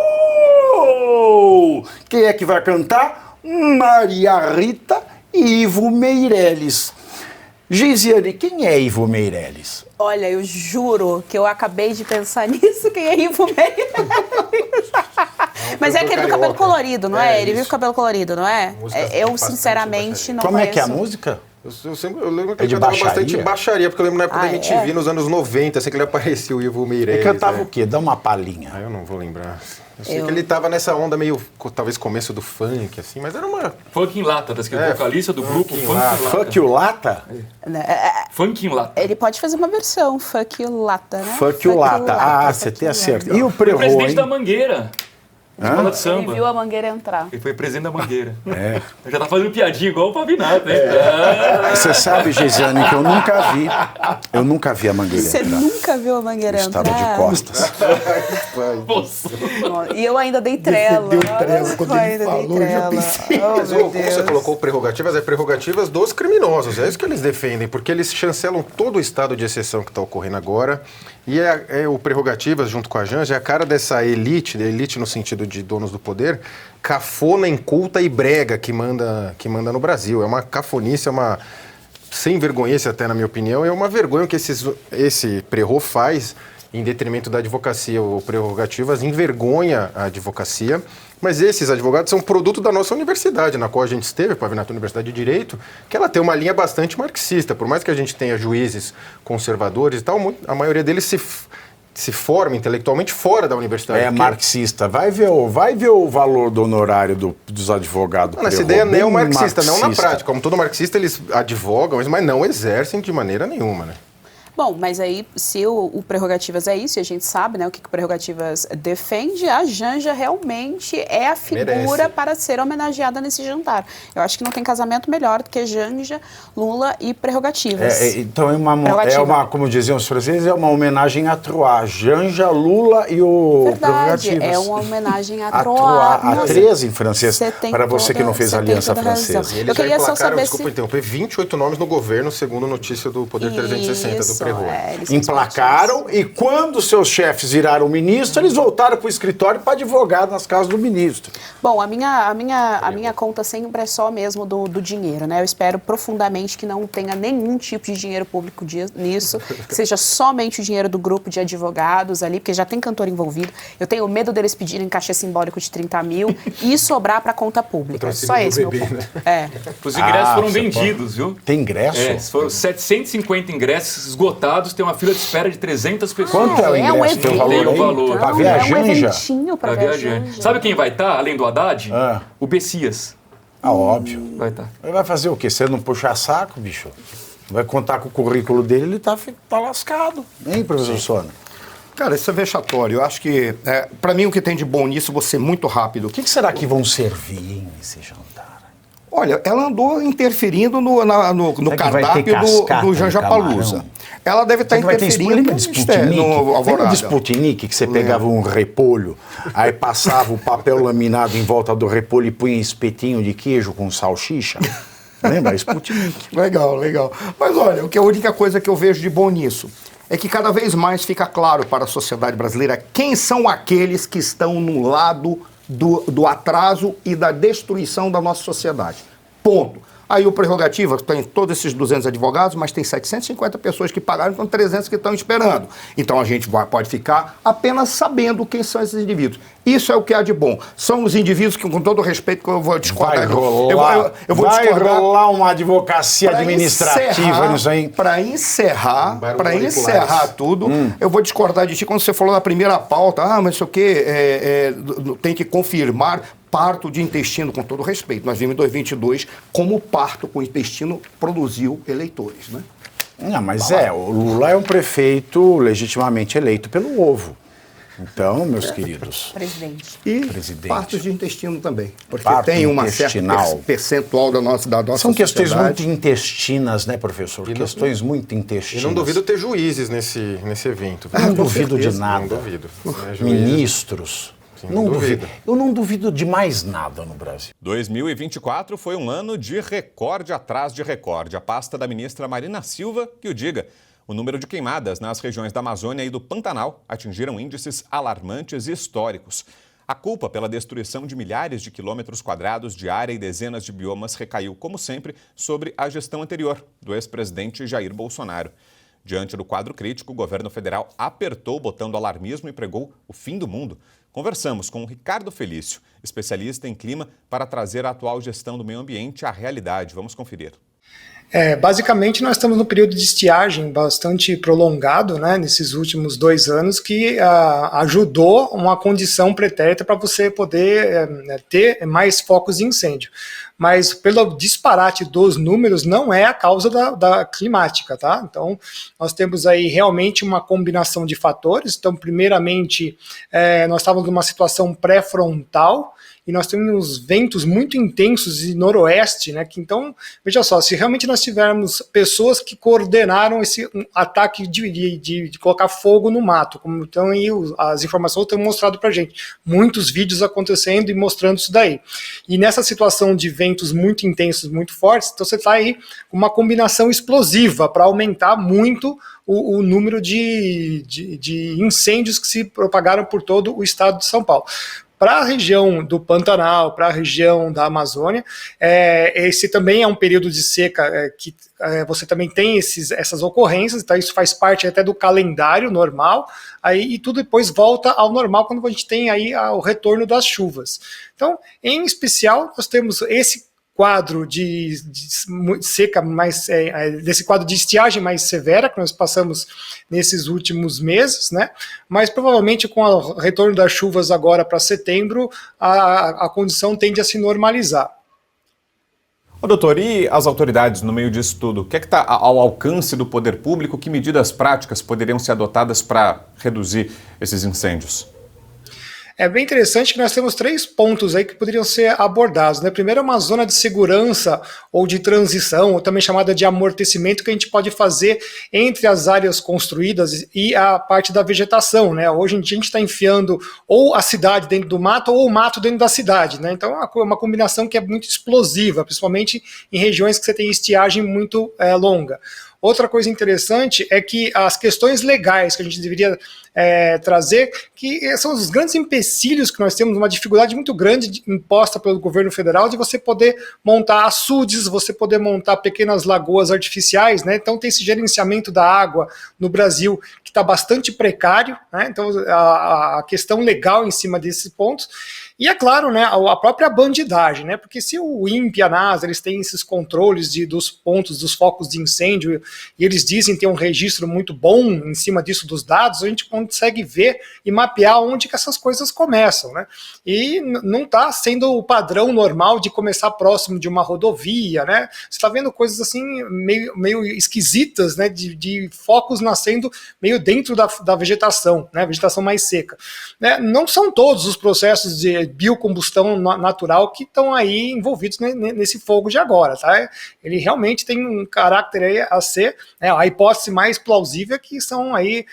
Quem é que vai cantar? Maria Rita e Ivo Meirelles. Gisiane, quem é Ivo Meirelles? Olha, eu juro que eu acabei de pensar nisso, quem é Ivo Meirelles? Mas é aquele do cabelo colorido, não é? Ele vive com cabelo colorido, não é? Eu, sinceramente, não Como conheço. é que é a música? Eu lembro que ele cantava bastante baixaria, porque eu lembro na época da MTV, nos anos 90, assim que ele apareceu, o Ivo Meirelles. Ele cantava o quê? Dá uma palhinha. Eu não vou lembrar. Eu sei que ele tava nessa onda meio, talvez, começo do funk, assim, mas era uma... Funk em Lata, tá escrito vocalista do grupo Funk em Lata. Funk o Lata? Funk em Lata. Ele pode fazer uma versão, Funk Lata, né? Funk o Lata. Ah, você tem acerto. E o Prerro, o presidente hein? da Mangueira. Escola de samba. Ele viu a Mangueira entrar. Ele foi presidente da Mangueira. É. Já tá fazendo piadinha igual o Pavinato, hein? Você sabe, Gisiane, que eu nunca vi a Mangueira Você entrar. nunca viu a Mangueira entrar? Estava de costas. E eu ainda dei trela. Deu trela quando ele falou, eu já pensei. Mas como você colocou prerrogativas, é prerrogativas dos criminosos. É isso que eles defendem, porque eles chancelam todo o estado de exceção que está ocorrendo agora. E o prerrogativas, junto com a Janja, é a cara dessa elite no sentido de donos do poder, cafona, inculta e brega que manda no Brasil. É uma cafonice, é uma sem vergonhice até, na minha opinião. É uma vergonha que esse prerro faz em detrimento da advocacia. O prerrogativas envergonha a advocacia. Mas esses advogados são produto da nossa universidade, na qual a gente esteve, a Pavinato Universidade de Direito, que ela tem uma linha bastante marxista. Por mais que a gente tenha juízes conservadores e tal, a maioria deles se forma intelectualmente fora da universidade. É marxista. Vai ver o valor do honorário dos advogados. Essa ideia é neomarxista, não na prática. Como todo marxista, eles advogam, mas não exercem de maneira nenhuma, né? Bom, mas aí, se o Prerrogativas é isso, e a gente sabe, né, o que o Prerrogativas defende, a Janja realmente é a figura para ser homenageada nesse jantar. Eu acho que não tem casamento melhor do que Janja, Lula e Prerrogativas. Então como diziam os franceses, é uma homenagem à Trois. Janja, Lula e o Prerrogativas. É uma homenagem à Trois. A três em francês, para você que não fez aliança francesa. E eles já emplacaram, desculpa interromper, 28 nomes no governo, segundo notícia do Poder 360 do Prerro. Emplacaram e quando seus chefes viraram ministro, eles voltaram para o escritório para advogar nas casas do ministro. Bom, a minha conta sempre é só mesmo do dinheiro, né? Eu espero profundamente que não tenha nenhum tipo de dinheiro público nisso, que seja somente o dinheiro do grupo de advogados ali, porque já tem cantor envolvido. Eu tenho medo deles pedirem cachê simbólico de 30 mil e sobrar para conta pública. Só esse meu ponto. Né? Os ingressos foram vendidos, viu? Tem ingresso? Foram 750 ingressos esgotados, tem uma fila de espera de 300 pessoas. Quanto é o ingresso? Tem o valor. Para ver a Janja? Para ver a Janja. Sabe quem vai estar, além do Haddad? O Bessias. Óbvio. Vai estar. Ele vai fazer o quê? Você não puxar saco, bicho? Vai contar com o currículo dele, ele tá lascado. Hein, professor Sônia? Cara, isso é vexatório. Eu acho que, para mim, o que tem de bom nisso, vou ser muito rápido. O que será que vão servir nesse jantar? Olha, ela andou interferindo no cardápio do Janjapalooza. Ela deve estar interferindo no Alvorada. Lembra de Sputnik, que você pegava um repolho, aí passava o papel laminado em volta do repolho e punha espetinho de queijo com salsicha? Lembra? Sputnik. Legal. Mas olha, a única coisa que eu vejo de bom nisso é que cada vez mais fica claro para a sociedade brasileira quem são aqueles que estão no lado do atraso e da destruição da nossa sociedade. Ponto. Aí o Prerrogativa tem todos esses 200 advogados, mas tem 750 pessoas que pagaram, então 300 que estão esperando. Então a gente pode ficar apenas sabendo quem são esses indivíduos. Isso é o que há de bom. São os indivíduos que, com todo respeito, que eu vou discordar. Vai rolar uma advocacia administrativa nisso aí. Para encerrar tudo, eu vou discordar de ti quando você falou na primeira pauta, mas isso o quê? Tem que confirmar. parto de intestino, com todo respeito. Nós vimos em 2022 como o parto com o intestino produziu eleitores, né? Não, mas o Lula é um prefeito legitimamente eleito pelo ovo. Então, meus queridos... Presidente. E partos de intestino também. Porque Parto tem uma certa intestinal. percentual da nossa São questões sociedade. muito intestinas, né, professor? Questões muito E intestinas. não duvido ter juízes nesse evento. Não duvido de nada. Não duvido. Ministros. Sim, Não duvido. duvido. Eu não duvido de mais nada no Brasil. 2024 foi um ano de recorde atrás de recorde. A pasta da ministra Marina Silva que o diga. O número de queimadas nas regiões da Amazônia e do Pantanal atingiram índices alarmantes e históricos. A culpa pela destruição de milhares de quilômetros quadrados de área e dezenas de biomas recaiu, como sempre, sobre a gestão anterior do ex-presidente Jair Bolsonaro. Diante do quadro crítico, o governo federal apertou o botão do alarmismo e pregou o fim do mundo. Conversamos com o Ricardo Felício, especialista em clima, para trazer a atual gestão do meio ambiente à realidade. Vamos conferir. Basicamente, nós estamos num período de estiagem bastante prolongado, né, nesses últimos 2 anos, que ajudou uma condição pretérita para você poder ter mais focos de incêndio. Mas pelo disparate dos números, não é a causa da climática, tá? Então, nós temos aí realmente uma combinação de fatores. Então, primeiramente, nós estávamos numa situação pré-frontal, e nós temos ventos muito intensos de noroeste, né? Que então, veja só, se realmente nós tivermos pessoas que coordenaram esse ataque de colocar fogo no mato, como então aí as informações têm mostrado pra gente, muitos vídeos acontecendo e mostrando isso daí. E nessa situação de ventos muito intensos, muito fortes, então você está aí com uma combinação explosiva para aumentar muito o número de incêndios que se propagaram por todo o estado de São Paulo. Para a região do Pantanal, para a região da Amazônia, esse também é um período de seca que você também tem essas ocorrências, então isso faz parte até do calendário normal, aí, e tudo depois volta ao normal quando a gente tem aí o retorno das chuvas. Então, em especial, nós temos esse quadro de seca mais, desse quadro de estiagem mais severa que nós passamos nesses últimos meses, né? Mas provavelmente com o retorno das chuvas agora para setembro, a condição tende a se normalizar. Ô, doutor, e as autoridades no meio disso tudo? O que é que está ao alcance do poder público? Que medidas práticas poderiam ser adotadas para reduzir esses incêndios? É bem interessante que nós temos 3 pontos aí que poderiam ser abordados, né? Primeiro é uma zona de segurança ou de transição, ou também chamada de amortecimento, que a gente pode fazer entre as áreas construídas e a parte da vegetação, né? Hoje em dia a gente está enfiando ou a cidade dentro do mato ou o mato dentro da cidade, né? Então é uma combinação que é muito explosiva, principalmente em regiões que você tem estiagem muito longa. Outra coisa interessante é que as questões legais que a gente deveria trazer, que são os grandes empecilhos que nós temos, uma dificuldade muito grande imposta pelo governo federal de você poder montar açudes, você poder montar pequenas lagoas artificiais, né? Então tem esse gerenciamento da água no Brasil que está bastante precário, né? Então a questão legal em cima desses pontos. E é claro, né, a própria bandidagem, né? Porque se o INPE e a NASA eles têm esses controles dos pontos, dos focos de incêndio, e eles dizem ter um registro muito bom em cima disso dos dados, a gente consegue ver e mapear onde que essas coisas começam, né? E não está sendo o padrão normal de começar próximo de uma rodovia, né? Você está vendo coisas assim meio esquisitas, né? De focos nascendo meio dentro da vegetação, né? Vegetação mais seca. Né? Não são todos os processos de biocombustão natural que estão aí envolvidos nesse fogo de agora, tá? Ele realmente tem um caráter aí a ser, né, a hipótese mais plausível que são aí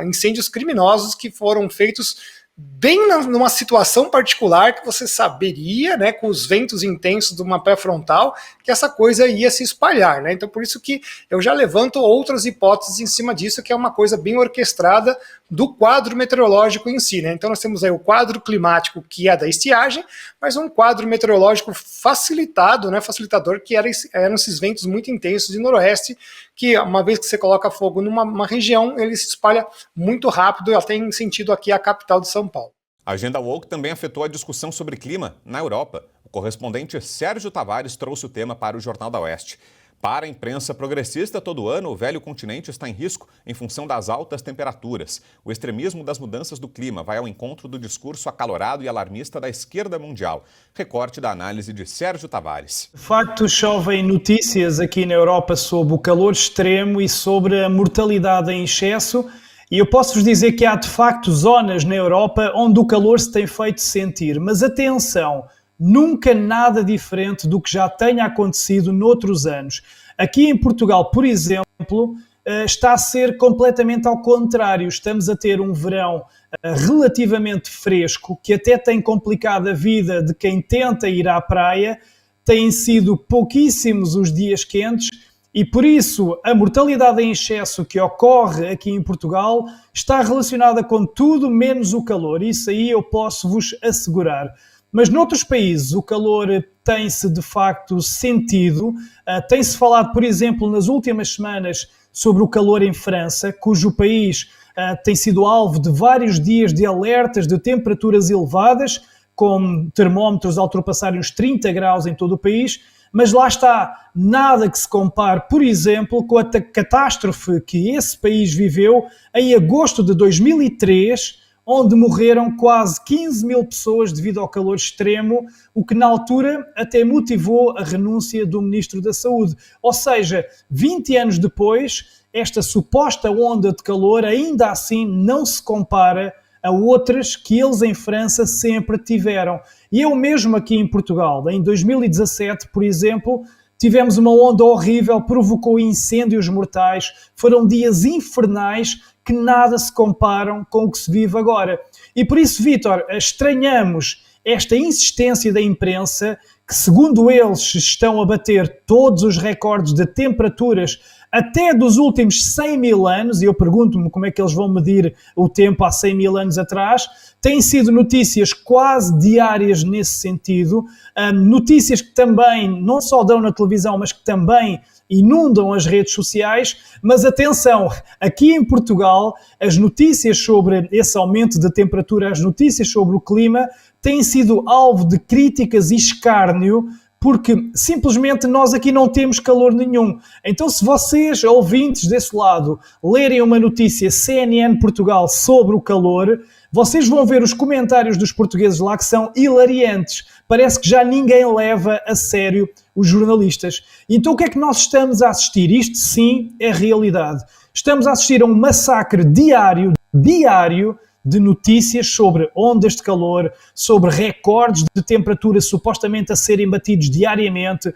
incêndios criminosos que foram feitos bem numa situação particular que você saberia, né, com os ventos intensos de uma pré-frontal, que essa coisa ia se espalhar, né? Então por isso que eu já levanto outras hipóteses em cima disso, que é uma coisa bem orquestrada do quadro meteorológico em si, né? Então nós temos aí o quadro climático, que é da estiagem, mas um quadro meteorológico facilitado, né, facilitador, que eram esses ventos muito intensos de noroeste, que uma vez que você coloca fogo numa região, ele se espalha muito rápido, até em sentido aqui à capital de São Paulo. A agenda woke também afetou a discussão sobre clima na Europa. O correspondente Sérgio Tavares trouxe o tema para o Jornal da Oeste. Para a imprensa progressista, todo ano o velho continente está em risco em função das altas temperaturas. O extremismo das mudanças do clima vai ao encontro do discurso acalorado e alarmista da esquerda mundial. Recorte da análise de Sérgio Tavares. De facto, chovem notícias aqui na Europa sobre o calor extremo e sobre a mortalidade em excesso. E eu posso-vos dizer que há de facto zonas na Europa onde o calor se tem feito sentir. Mas atenção, nunca nada diferente do que já tenha acontecido noutros anos. Aqui em Portugal, por exemplo, está a ser completamente ao contrário. Estamos a ter um verão relativamente fresco, que até tem complicado a vida de quem tenta ir à praia. Têm sido pouquíssimos os dias quentes e, por isso, a mortalidade em excesso que ocorre aqui em Portugal está relacionada com tudo menos o calor. Isso aí eu posso-vos assegurar. Mas noutros países o calor tem-se de facto sentido. Tem-se falado, por exemplo, nas últimas semanas sobre o calor em França, cujo país tem sido alvo de vários dias de alertas de temperaturas elevadas, com termómetros a ultrapassarem os 30 graus em todo o país. Mas lá está, nada que se compare, por exemplo, com a catástrofe que esse país viveu em agosto de 2003, onde morreram quase 15 mil pessoas devido ao calor extremo, o que na altura até motivou a renúncia do Ministro da Saúde. Ou seja, 20 anos depois, esta suposta onda de calor ainda assim não se compara a outras que eles em França sempre tiveram. E eu mesmo aqui em Portugal, em 2017, por exemplo, tivemos uma onda horrível, provocou incêndios mortais, foram dias infernais que nada se comparam com o que se vive agora. E por isso, Vítor, estranhamos esta insistência da imprensa que, segundo eles, estão a bater todos os recordes de temperaturas até dos últimos 100 mil anos, e eu pergunto-me como é que eles vão medir o tempo há 100 mil anos atrás. Têm sido notícias quase diárias nesse sentido, notícias que também não só dão na televisão, mas que também inundam as redes sociais. Mas atenção, aqui em Portugal, as notícias sobre esse aumento de temperatura, as notícias sobre o clima, têm sido alvo de críticas e escárnio, porque simplesmente nós aqui não temos calor nenhum. Então, se vocês, ouvintes desse lado, lerem uma notícia CNN Portugal sobre o calor, vocês vão ver os comentários dos portugueses lá que são hilariantes. Parece que já ninguém leva a sério os jornalistas. Então, o que é que nós estamos a assistir? Isto, sim, é realidade. Estamos a assistir a um massacre diário, de notícias sobre ondas de calor, sobre recordes de temperatura supostamente a serem batidos diariamente.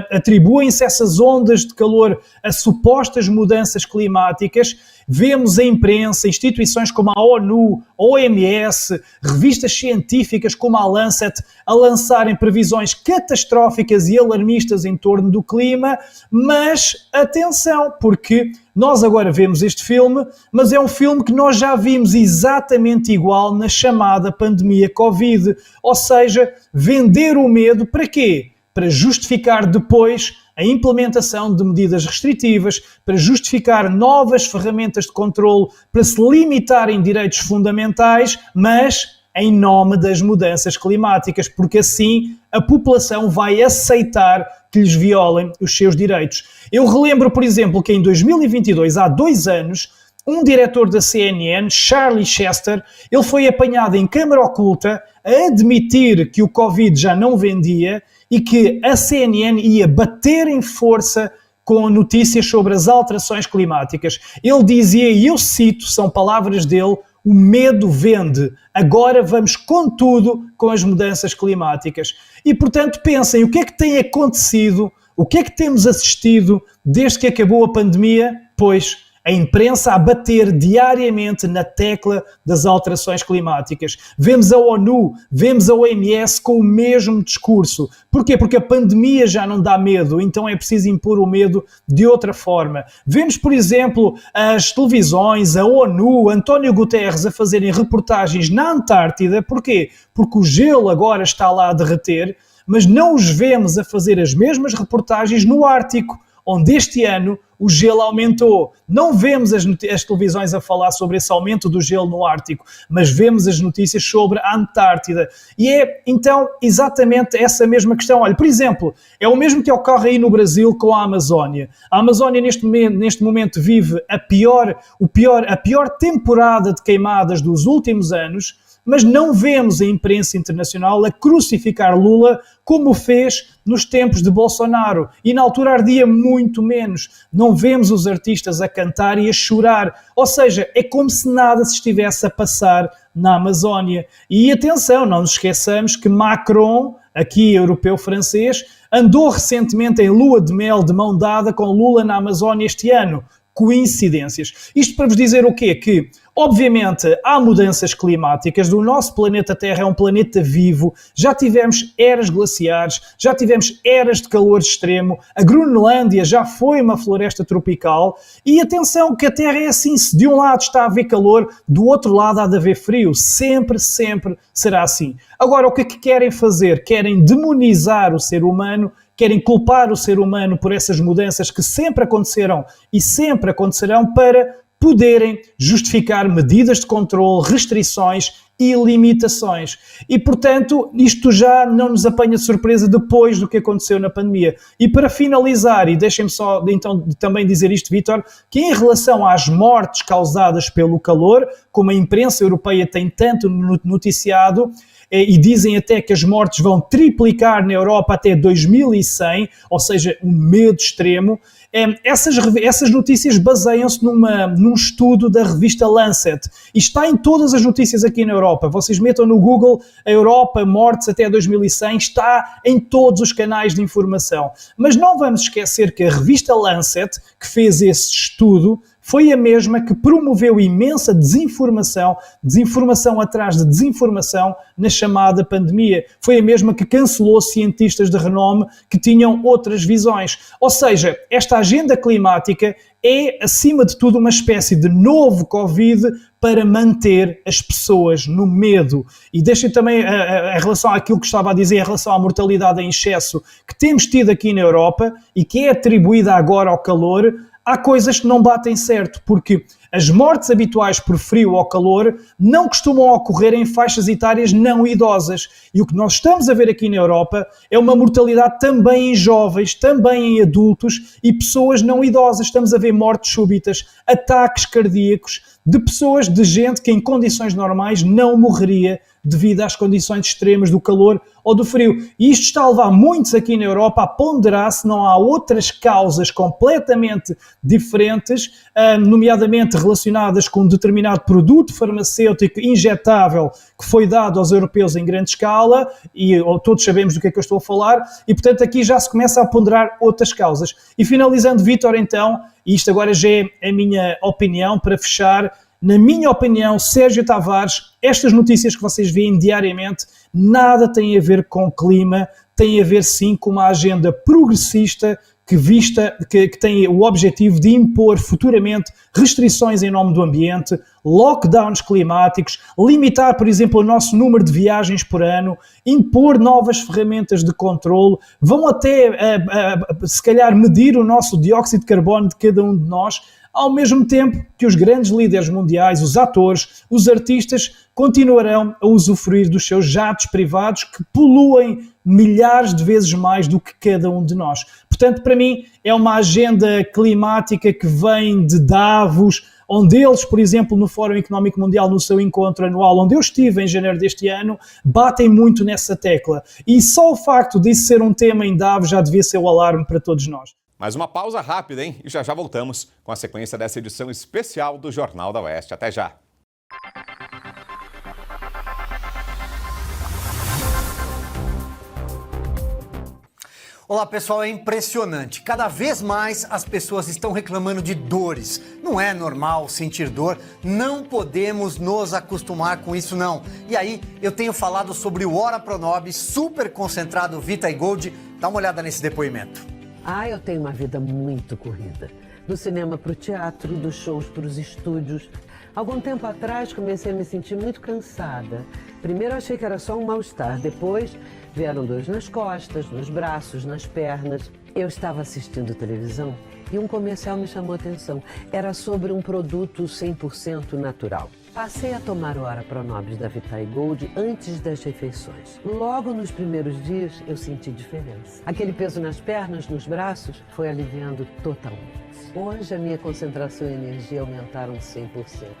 Atribuem-se essas ondas de calor a supostas mudanças climáticas. Vemos a imprensa, instituições como a ONU, a OMS, revistas científicas como a Lancet a lançarem previsões catastróficas e alarmistas em torno do clima. Mas atenção, porque nós agora vemos este filme, mas é um filme que nós já vimos exatamente igual na chamada pandemia Covid. Ou seja, vender o medo para quê? Para justificar depois a implementação de medidas restritivas, para justificar novas ferramentas de controle, para se limitarem direitos fundamentais, mas em nome das mudanças climáticas, porque assim a população vai aceitar que lhes violem os seus direitos. Eu relembro, por exemplo, que em 2022, há 2 anos, um diretor da CNN, Charlie Chester, ele foi apanhado em câmara oculta a admitir que o Covid já não vendia e que a CNN ia bater em força com notícias sobre as alterações climáticas. Ele dizia, e eu cito, são palavras dele, o medo vende. Agora vamos com tudo com as mudanças climáticas. E, portanto, pensem, o que é que tem acontecido, o que é que temos assistido desde que acabou a pandemia? Pois, a imprensa a bater diariamente na tecla das alterações climáticas. Vemos a ONU, vemos a OMS com o mesmo discurso. Porquê? Porque a pandemia já não dá medo, então é preciso impor o medo de outra forma. Vemos, por exemplo, as televisões, a ONU, António Guterres a fazerem reportagens na Antártida. Porquê? Porque o gelo agora está lá a derreter, mas não os vemos a fazer as mesmas reportagens no Ártico, onde este ano o gelo aumentou. Não vemos as televisões a falar sobre esse aumento do gelo no Ártico, mas vemos as notícias sobre a Antártida. E é, então, exatamente essa mesma questão. Olha, por exemplo, é o mesmo que ocorre aí no Brasil com a Amazónia. A Amazónia, neste momento, vive a pior temporada de queimadas dos últimos anos, mas não vemos a imprensa internacional a crucificar Lula como fez nos tempos de Bolsonaro. E na altura ardia muito menos. Não vemos os artistas a cantar e a chorar. Ou seja, é como se nada se estivesse a passar na Amazónia. E atenção, não nos esqueçamos que Macron, aqui europeu-francês, andou recentemente em lua de mel de mão dada com Lula na Amazónia este ano. Coincidências. Isto para vos dizer o quê? Que, obviamente, há mudanças climáticas, o nosso planeta Terra é um planeta vivo, já tivemos eras glaciares, já tivemos eras de calor extremo, a Groenlândia já foi uma floresta tropical e atenção que a Terra é assim, se de um lado está a haver calor, do outro lado há de haver frio, sempre será assim. Agora, o que é que querem fazer? Querem demonizar o ser humano, querem culpar o ser humano por essas mudanças que sempre aconteceram e sempre acontecerão para poderem justificar medidas de controle, restrições e limitações. E, portanto, isto já não nos apanha de surpresa depois do que aconteceu na pandemia. E para finalizar, e deixem-me só então também dizer isto, Vítor, que em relação às mortes causadas pelo calor, como a imprensa europeia tem tanto noticiado, e dizem até que as mortes vão triplicar na Europa até 2100, ou seja, um medo extremo. Essas notícias baseiam-se num estudo da revista Lancet e está em todas as notícias aqui na Europa. Vocês metam no Google a Europa, mortes até 2100, está em todos os canais de informação. Mas não vamos esquecer que a revista Lancet, que fez esse estudo, foi a mesma que promoveu imensa desinformação atrás de desinformação na chamada pandemia. Foi a mesma que cancelou cientistas de renome que tinham outras visões. Ou seja, esta agenda climática é, acima de tudo, uma espécie de novo Covid para manter as pessoas no medo. E deixem também, em relação àquilo que estava a dizer, em relação à mortalidade em excesso que temos tido aqui na Europa e que é atribuída agora ao calor, há coisas que não batem certo, porque as mortes habituais por frio ou calor não costumam ocorrer em faixas etárias não idosas. E o que nós estamos a ver aqui na Europa é uma mortalidade também em jovens, também em adultos e pessoas não idosas. Estamos a ver mortes súbitas, ataques cardíacos de pessoas, de gente que em condições normais não morreria devido às condições extremas do calor ou do frio. E isto está a levar muitos aqui na Europa a ponderar se não há outras causas completamente diferentes, nomeadamente relacionadas com um determinado produto farmacêutico injetável que foi dado aos europeus em grande escala, e todos sabemos do que é que eu estou a falar, e portanto aqui já se começa a ponderar outras causas. E finalizando, Vítor, então, e isto agora já é a minha opinião para fechar, na minha opinião, Sérgio Tavares, estas notícias que vocês veem diariamente, nada tem a ver com clima, tem a ver sim com uma agenda progressista que tem o objetivo de impor futuramente restrições em nome do ambiente, lockdowns climáticos, limitar, por exemplo, o nosso número de viagens por ano, impor novas ferramentas de controle, vão até, se calhar, medir o nosso dióxido de carbono de cada um de nós, ao mesmo tempo que os grandes líderes mundiais, os atores, os artistas, continuarão a usufruir dos seus jatos privados que poluem milhares de vezes mais do que cada um de nós. Portanto, para mim, é uma agenda climática que vem de Davos, onde eles, por exemplo, no Fórum Económico Mundial, no seu encontro anual, onde eu estive em janeiro deste ano, batem muito nessa tecla. E só o facto disso ser um tema em Davos já devia ser o alarme para todos nós. Mais uma pausa rápida, hein? E já voltamos com a sequência dessa edição especial do Jornal da Oeste. Até já! Olá pessoal, é impressionante. Cada vez mais as pessoas estão reclamando de dores. Não é normal sentir dor, não podemos nos acostumar com isso não. E aí eu tenho falado sobre o Ora Pronobis super concentrado Vita e Gold. Dá uma olhada nesse depoimento. Eu tenho uma vida muito corrida. Do cinema para o teatro, dos shows para os estúdios. Algum tempo atrás comecei a me sentir muito cansada. Primeiro eu achei que era só um mal-estar, depois vieram dores nas costas, nos braços, nas pernas. Eu estava assistindo televisão e um comercial me chamou a atenção. Era sobre um produto 100% natural. Passei a tomar o Ora Pronobis da Vitae Gold antes das refeições. Logo nos primeiros dias eu senti diferença. Aquele peso nas pernas, nos braços, foi aliviando totalmente. Hoje a minha concentração e energia aumentaram 100%.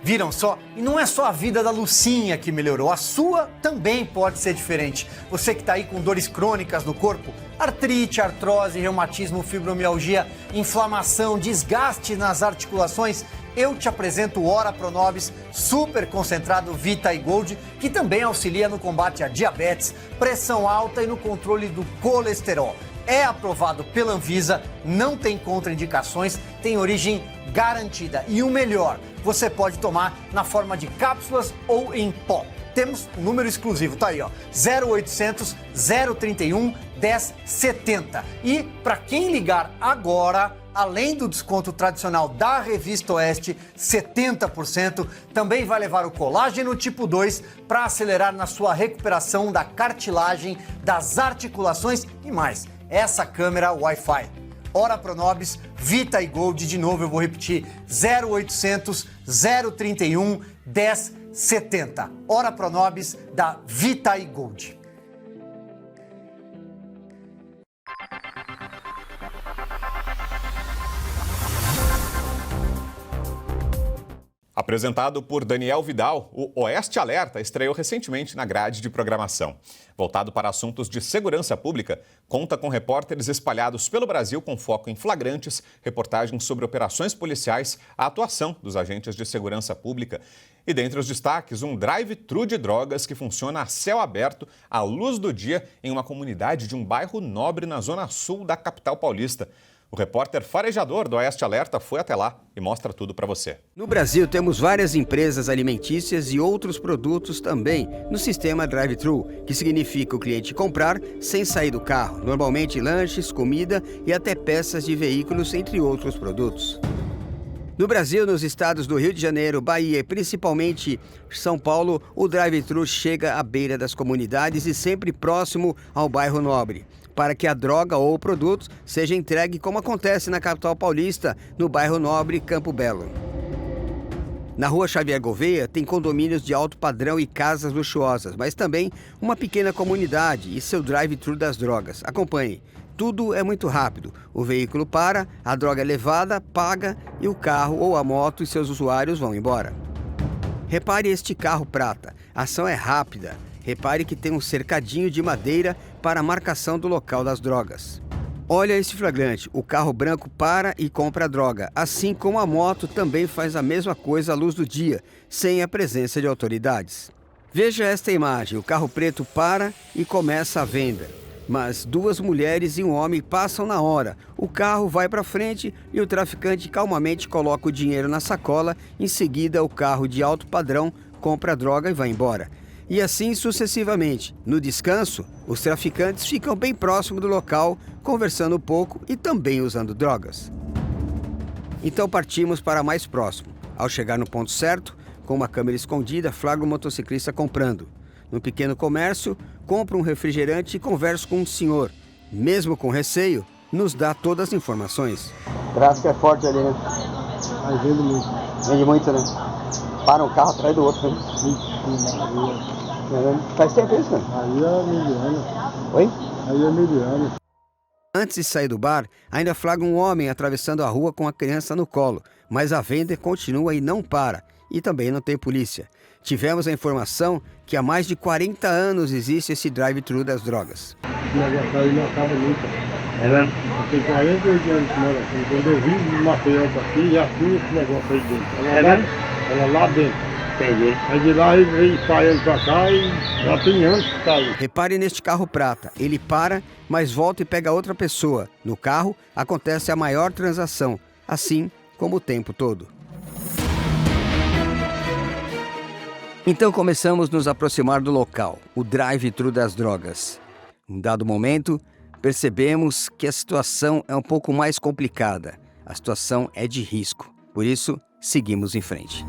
Viram só? E não é só a vida da Lucinha que melhorou, a sua também pode ser diferente. Você que está aí com dores crônicas no corpo, artrite, artrose, reumatismo, fibromialgia, inflamação, desgaste nas articulações, eu te apresento o Ora Pronobis super concentrado Vitae Gold, que também auxilia no combate a diabetes, pressão alta e no controle do colesterol. É aprovado pela Anvisa, não tem contraindicações, tem origem garantida. E o melhor, você pode tomar na forma de cápsulas ou em pó. Temos um número exclusivo, tá aí, ó, 0800 031 1070. E para quem ligar agora, além do desconto tradicional da Revista Oeste, 70%, também vai levar o colágeno tipo 2 para acelerar na sua recuperação da cartilagem, das articulações e mais. Essa câmera Wi-Fi. Ora Pronobis, Vitae Gold, de novo eu vou repetir, 0800 031 1070. Ora Pronobis da Vitae Gold. Apresentado por Daniel Vidal, o Oeste Alerta estreou recentemente na grade de programação. Voltado para assuntos de segurança pública, conta com repórteres espalhados pelo Brasil com foco em flagrantes, reportagens sobre operações policiais, a atuação dos agentes de segurança pública. E dentre os destaques, um drive-thru de drogas que funciona a céu aberto, à luz do dia, em uma comunidade de um bairro nobre na zona sul da capital paulista. O repórter farejador do Oeste Alerta foi até lá e mostra tudo para você. No Brasil, temos várias empresas alimentícias e outros produtos também no sistema drive-thru, que significa o cliente comprar sem sair do carro, normalmente lanches, comida e até peças de veículos, entre outros produtos. No Brasil, nos estados do Rio de Janeiro, Bahia e principalmente São Paulo, o drive-thru chega à beira das comunidades e sempre próximo ao bairro nobre, para que a droga ou o produto seja entregue como acontece na capital paulista, no bairro Nobre, Campo Belo. Na rua Xavier Gouveia tem condomínios de alto padrão e casas luxuosas, mas também uma pequena comunidade e seu drive-thru das drogas. Acompanhe. Tudo é muito rápido. O veículo para, a droga é levada, paga e o carro ou a moto e seus usuários vão embora. Repare este carro prata. A ação é rápida. Repare que tem um cercadinho de madeira para a marcação do local das drogas. Olha esse flagrante, o carro branco para e compra a droga, assim como a moto também faz a mesma coisa à luz do dia, sem a presença de autoridades. Veja esta imagem, o carro preto para e começa a venda. Mas duas mulheres e um homem passam na hora. O carro vai para frente e o traficante calmamente coloca o dinheiro na sacola. Em seguida, o carro de alto padrão compra a droga e vai embora. E assim sucessivamente. No descanso, os traficantes ficam bem próximo do local, conversando um pouco e também usando drogas. Então partimos para mais próximo. Ao chegar no ponto certo, com uma câmera escondida, flagra um motociclista comprando. No pequeno comércio, compro um refrigerante e converso com um senhor. Mesmo com receio, nos dá todas as informações. Braço que é forte ali, né? Aí vende muito. Vende muito, né? Para um carro atrás do outro, né? Faz tempo isso, né? Aí é mediano. Oi? Aí é mediano. Antes de sair do bar, ainda flagra um homem atravessando a rua com a criança no colo, mas a venda continua e não para, e também não tem polícia. Tivemos a informação que há mais de 40 anos existe esse drive-thru das drogas. Esse negócio aí não acaba nunca. É mesmo? Tem 48 anos que mora aqui. Quando eu vim de Maceió aqui, já tinha esse negócio aí dentro. Ela lá dentro. Entendi. Aí de lá ele saindo pra cá e já tem anos que tá aí. Repare neste carro prata. Ele para, mas volta e pega outra pessoa. No carro, acontece a maior transação, assim como o tempo todo. Então começamos a nos aproximar do local, o drive-thru das drogas. Em dado momento, percebemos que a situação é um pouco mais complicada. A situação é de risco. Por isso, seguimos em frente.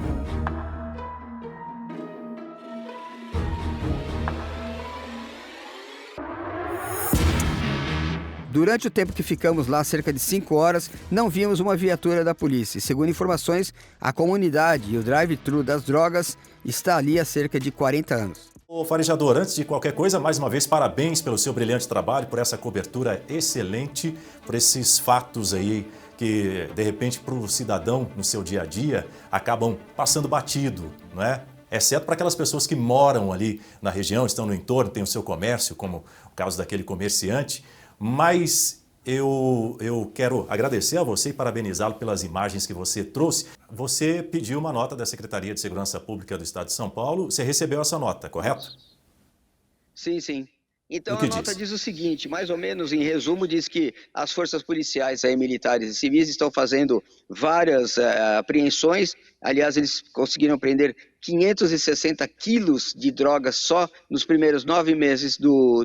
Durante o tempo que ficamos lá, cerca de 5 horas, não vimos uma viatura da polícia. Segundo informações, a comunidade e o drive-thru das drogas está ali há cerca de 40 anos. Ô farejador, antes de qualquer coisa, mais uma vez, parabéns pelo seu brilhante trabalho, por essa cobertura excelente, por esses fatos aí que, de repente, para o cidadão, no seu dia a dia, acabam passando batido, não é? Exceto para aquelas pessoas que moram ali na região, estão no entorno, têm o seu comércio, como o caso daquele comerciante. Mas eu quero agradecer a você e parabenizá-lo pelas imagens que você trouxe. Você pediu uma nota da Secretaria de Segurança Pública do Estado de São Paulo. Você recebeu essa nota, correto? Sim, sim. Então a nota diz o seguinte, mais ou menos em resumo, diz que as forças policiais, aí, militares e civis estão fazendo várias apreensões. Aliás, eles conseguiram prender 560 quilos de drogas só nos primeiros 9 meses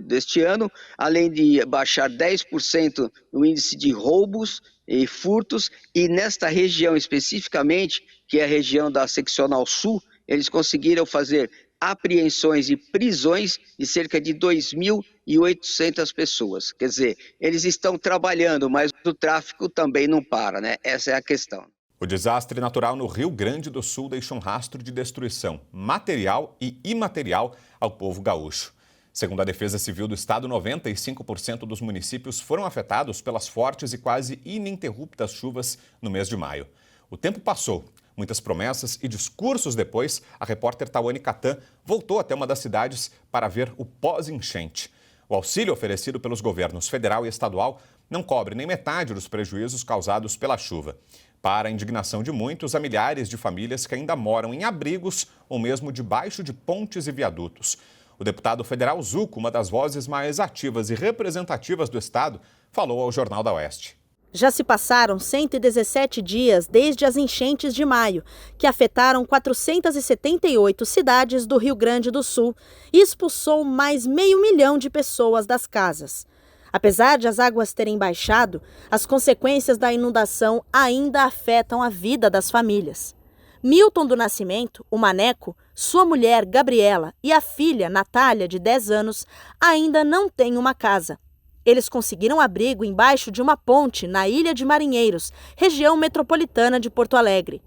deste ano, além de baixar 10% no índice de roubos e furtos. E nesta região especificamente, que é a região da Seccional Sul, eles conseguiram fazer apreensões e prisões de cerca de 2.800 pessoas. Quer dizer, eles estão trabalhando, mas o tráfico também não para, né? Essa é a questão. O desastre natural no Rio Grande do Sul deixou um rastro de destruição material e imaterial ao povo gaúcho. Segundo a Defesa Civil do Estado, 95% dos municípios foram afetados pelas fortes e quase ininterruptas chuvas no mês de maio. O tempo passou. Muitas promessas e discursos depois, a repórter Tawane Catan voltou até uma das cidades para ver o pós-enchente. O auxílio oferecido pelos governos federal e estadual não cobre nem metade dos prejuízos causados pela chuva. Para a indignação de muitos, há milhares de famílias que ainda moram em abrigos ou mesmo debaixo de pontes e viadutos. O deputado federal Zuco, uma das vozes mais ativas e representativas do estado, falou ao Jornal da Oeste. Já se passaram 117 dias desde as enchentes de maio, que afetaram 478 cidades do Rio Grande do Sul e expulsou mais 500 mil de pessoas das casas. Apesar de as águas terem baixado, as consequências da inundação ainda afetam a vida das famílias. Milton do Nascimento, o Maneco, sua mulher Gabriela e a filha Natália, de 10 anos, ainda não têm uma casa. Eles conseguiram abrigo embaixo de uma ponte na Ilha de Marinheiros, região metropolitana de Porto Alegre.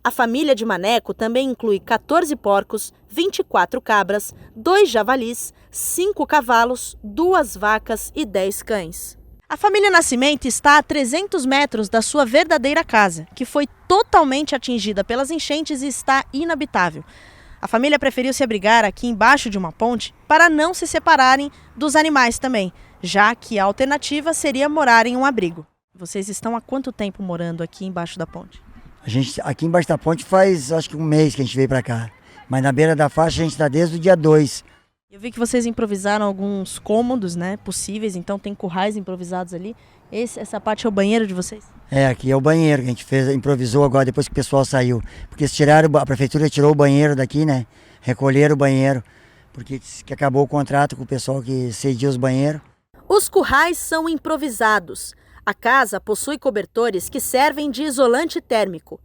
A família de Maneco também inclui 14 porcos, 24 cabras, 2 javalis, 5 cavalos, 2 vacas e 10 cães. A família Nascimento está a 300 metros da sua verdadeira casa, que foi totalmente atingida pelas enchentes e está inabitável. A família preferiu se abrigar aqui embaixo de uma ponte para não se separarem dos animais também, já que a alternativa seria morar em um abrigo. Vocês estão há quanto tempo morando aqui embaixo da ponte? A gente aqui embaixo da ponte faz, acho que 1 mês que a gente veio para cá. Mas na beira da faixa a gente está desde o dia 2. Eu vi que vocês improvisaram alguns cômodos, né, possíveis, então tem currais improvisados ali. Essa parte é o banheiro de vocês? É, aqui é o banheiro que a gente improvisou agora depois que o pessoal saiu. Porque eles a prefeitura tirou o banheiro daqui, né? Recolheram o banheiro, porque que acabou o contrato com o pessoal que cedia os banheiros. Os currais são improvisados. A casa possui cobertores que servem de isolante térmico.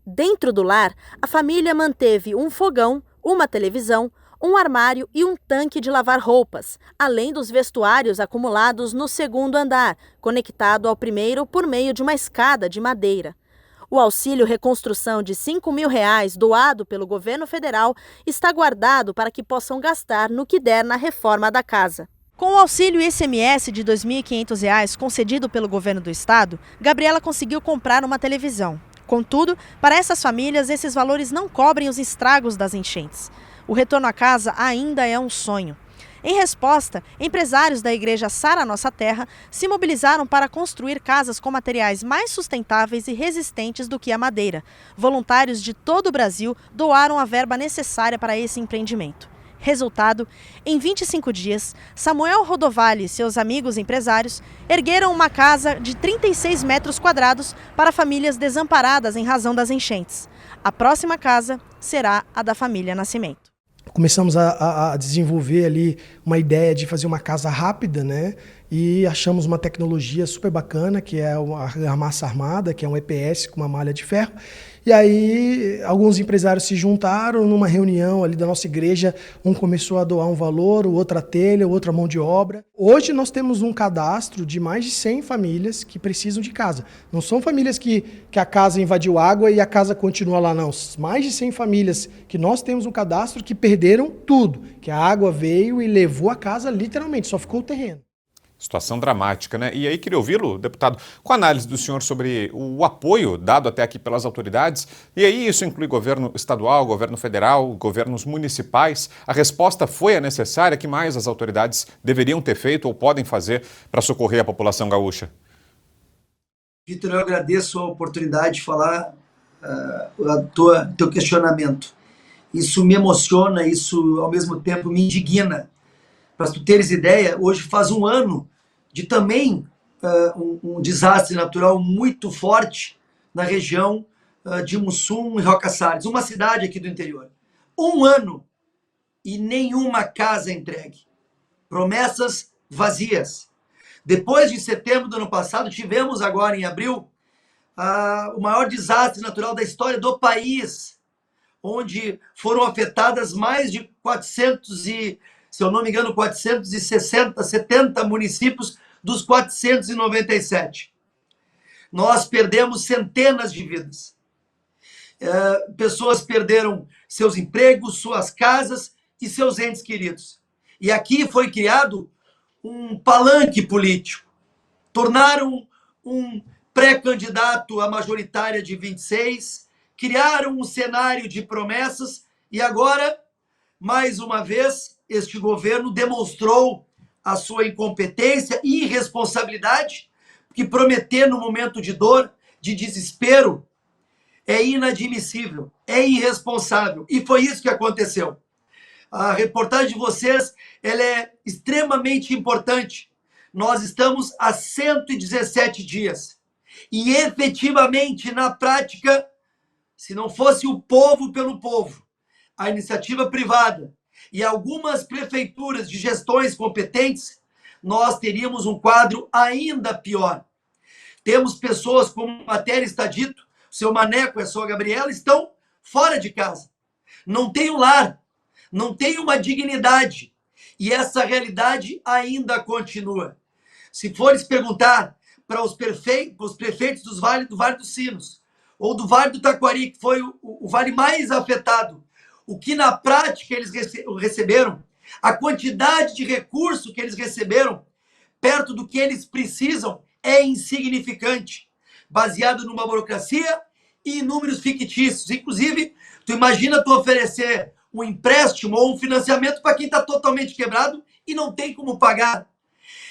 Dentro do lar, a família manteve um fogão, uma televisão, um armário e um tanque de lavar roupas, além dos vestuários acumulados no segundo andar, conectado ao primeiro por meio de uma escada de madeira. O auxílio reconstrução de R$5 mil doado pelo governo federal está guardado para que possam gastar no que der na reforma da casa. Com o auxílio ICMS de R$ 2.500 concedido pelo governo do estado, Gabriela conseguiu comprar uma televisão. Contudo, para essas famílias, esses valores não cobrem os estragos das enchentes. O retorno à casa ainda é um sonho. Em resposta, empresários da igreja Sara Nossa Terra se mobilizaram para construir casas com materiais mais sustentáveis e resistentes do que a madeira. Voluntários de todo o Brasil doaram a verba necessária para esse empreendimento. Resultado, em 25 dias, Samuel Rodovalho e seus amigos empresários ergueram uma casa de 36 metros quadrados para famílias desamparadas em razão das enchentes. A próxima casa será a da família Nascimento. Começamos a desenvolver ali uma ideia de fazer uma casa rápida, né? e achamos uma tecnologia super bacana, que é a argamassa armada, que é um EPS com uma malha de ferro. E aí alguns empresários se juntaram numa reunião ali da nossa igreja, um começou a doar um valor, o outro a telha, o outro a mão de obra. Hoje nós temos um cadastro de mais de 100 famílias que precisam de casa. Não são famílias que a casa invadiu água e a casa continua lá, não. Mais de 100 famílias que nós temos um cadastro que perderam tudo, que a água veio e levou a casa literalmente, só ficou o terreno. Situação dramática, né? E aí queria ouvi-lo, deputado, com a análise do senhor sobre o apoio dado até aqui pelas autoridades. E aí isso inclui governo estadual, governo federal, governos municipais. A resposta foi a necessária? Que mais as autoridades deveriam ter feito ou podem fazer para socorrer a população gaúcha? Vitor, eu agradeço a oportunidade de falar teu questionamento. Isso me emociona, isso ao mesmo tempo me indigna. Para tu teres ideia, hoje faz um ano de também um desastre natural muito forte na região de Mussum e Roca Salles, uma cidade aqui do interior. Um ano e nenhuma casa entregue. Promessas vazias. Depois de setembro do ano passado, tivemos agora em abril o maior desastre natural da história do país, onde foram afetadas mais de 70 municípios dos 497. Nós perdemos centenas de vidas. Pessoas perderam seus empregos, suas casas e seus entes queridos. E aqui foi criado um palanque político. Tornaram um pré-candidato à majoritária de 26, criaram um cenário de promessas e agora, mais uma vez, este governo demonstrou a sua incompetência e irresponsabilidade, que prometer no momento de dor, de desespero, é inadmissível, é irresponsável. E foi isso que aconteceu. A reportagem de vocês ela é extremamente importante. Nós estamos há 117 dias. E efetivamente, na prática, se não fosse o povo pelo povo, a iniciativa privada, e algumas prefeituras de gestões competentes, nós teríamos um quadro ainda pior. Temos pessoas, como a matéria está dito, o seu Maneco e a sua Gabriela estão fora de casa. Não tem um lar, não tem uma dignidade. E essa realidade ainda continua. Se fores perguntar para os prefeitos do Vale dos Sinos, ou do Vale do Taquari, que foi o vale mais afetado, o que na prática eles receberam, a quantidade de recurso que eles receberam, perto do que eles precisam, é insignificante, baseado numa burocracia e em números fictícios. Inclusive, tu imagina tu oferecer um empréstimo ou um financiamento para quem está totalmente quebrado e não tem como pagar.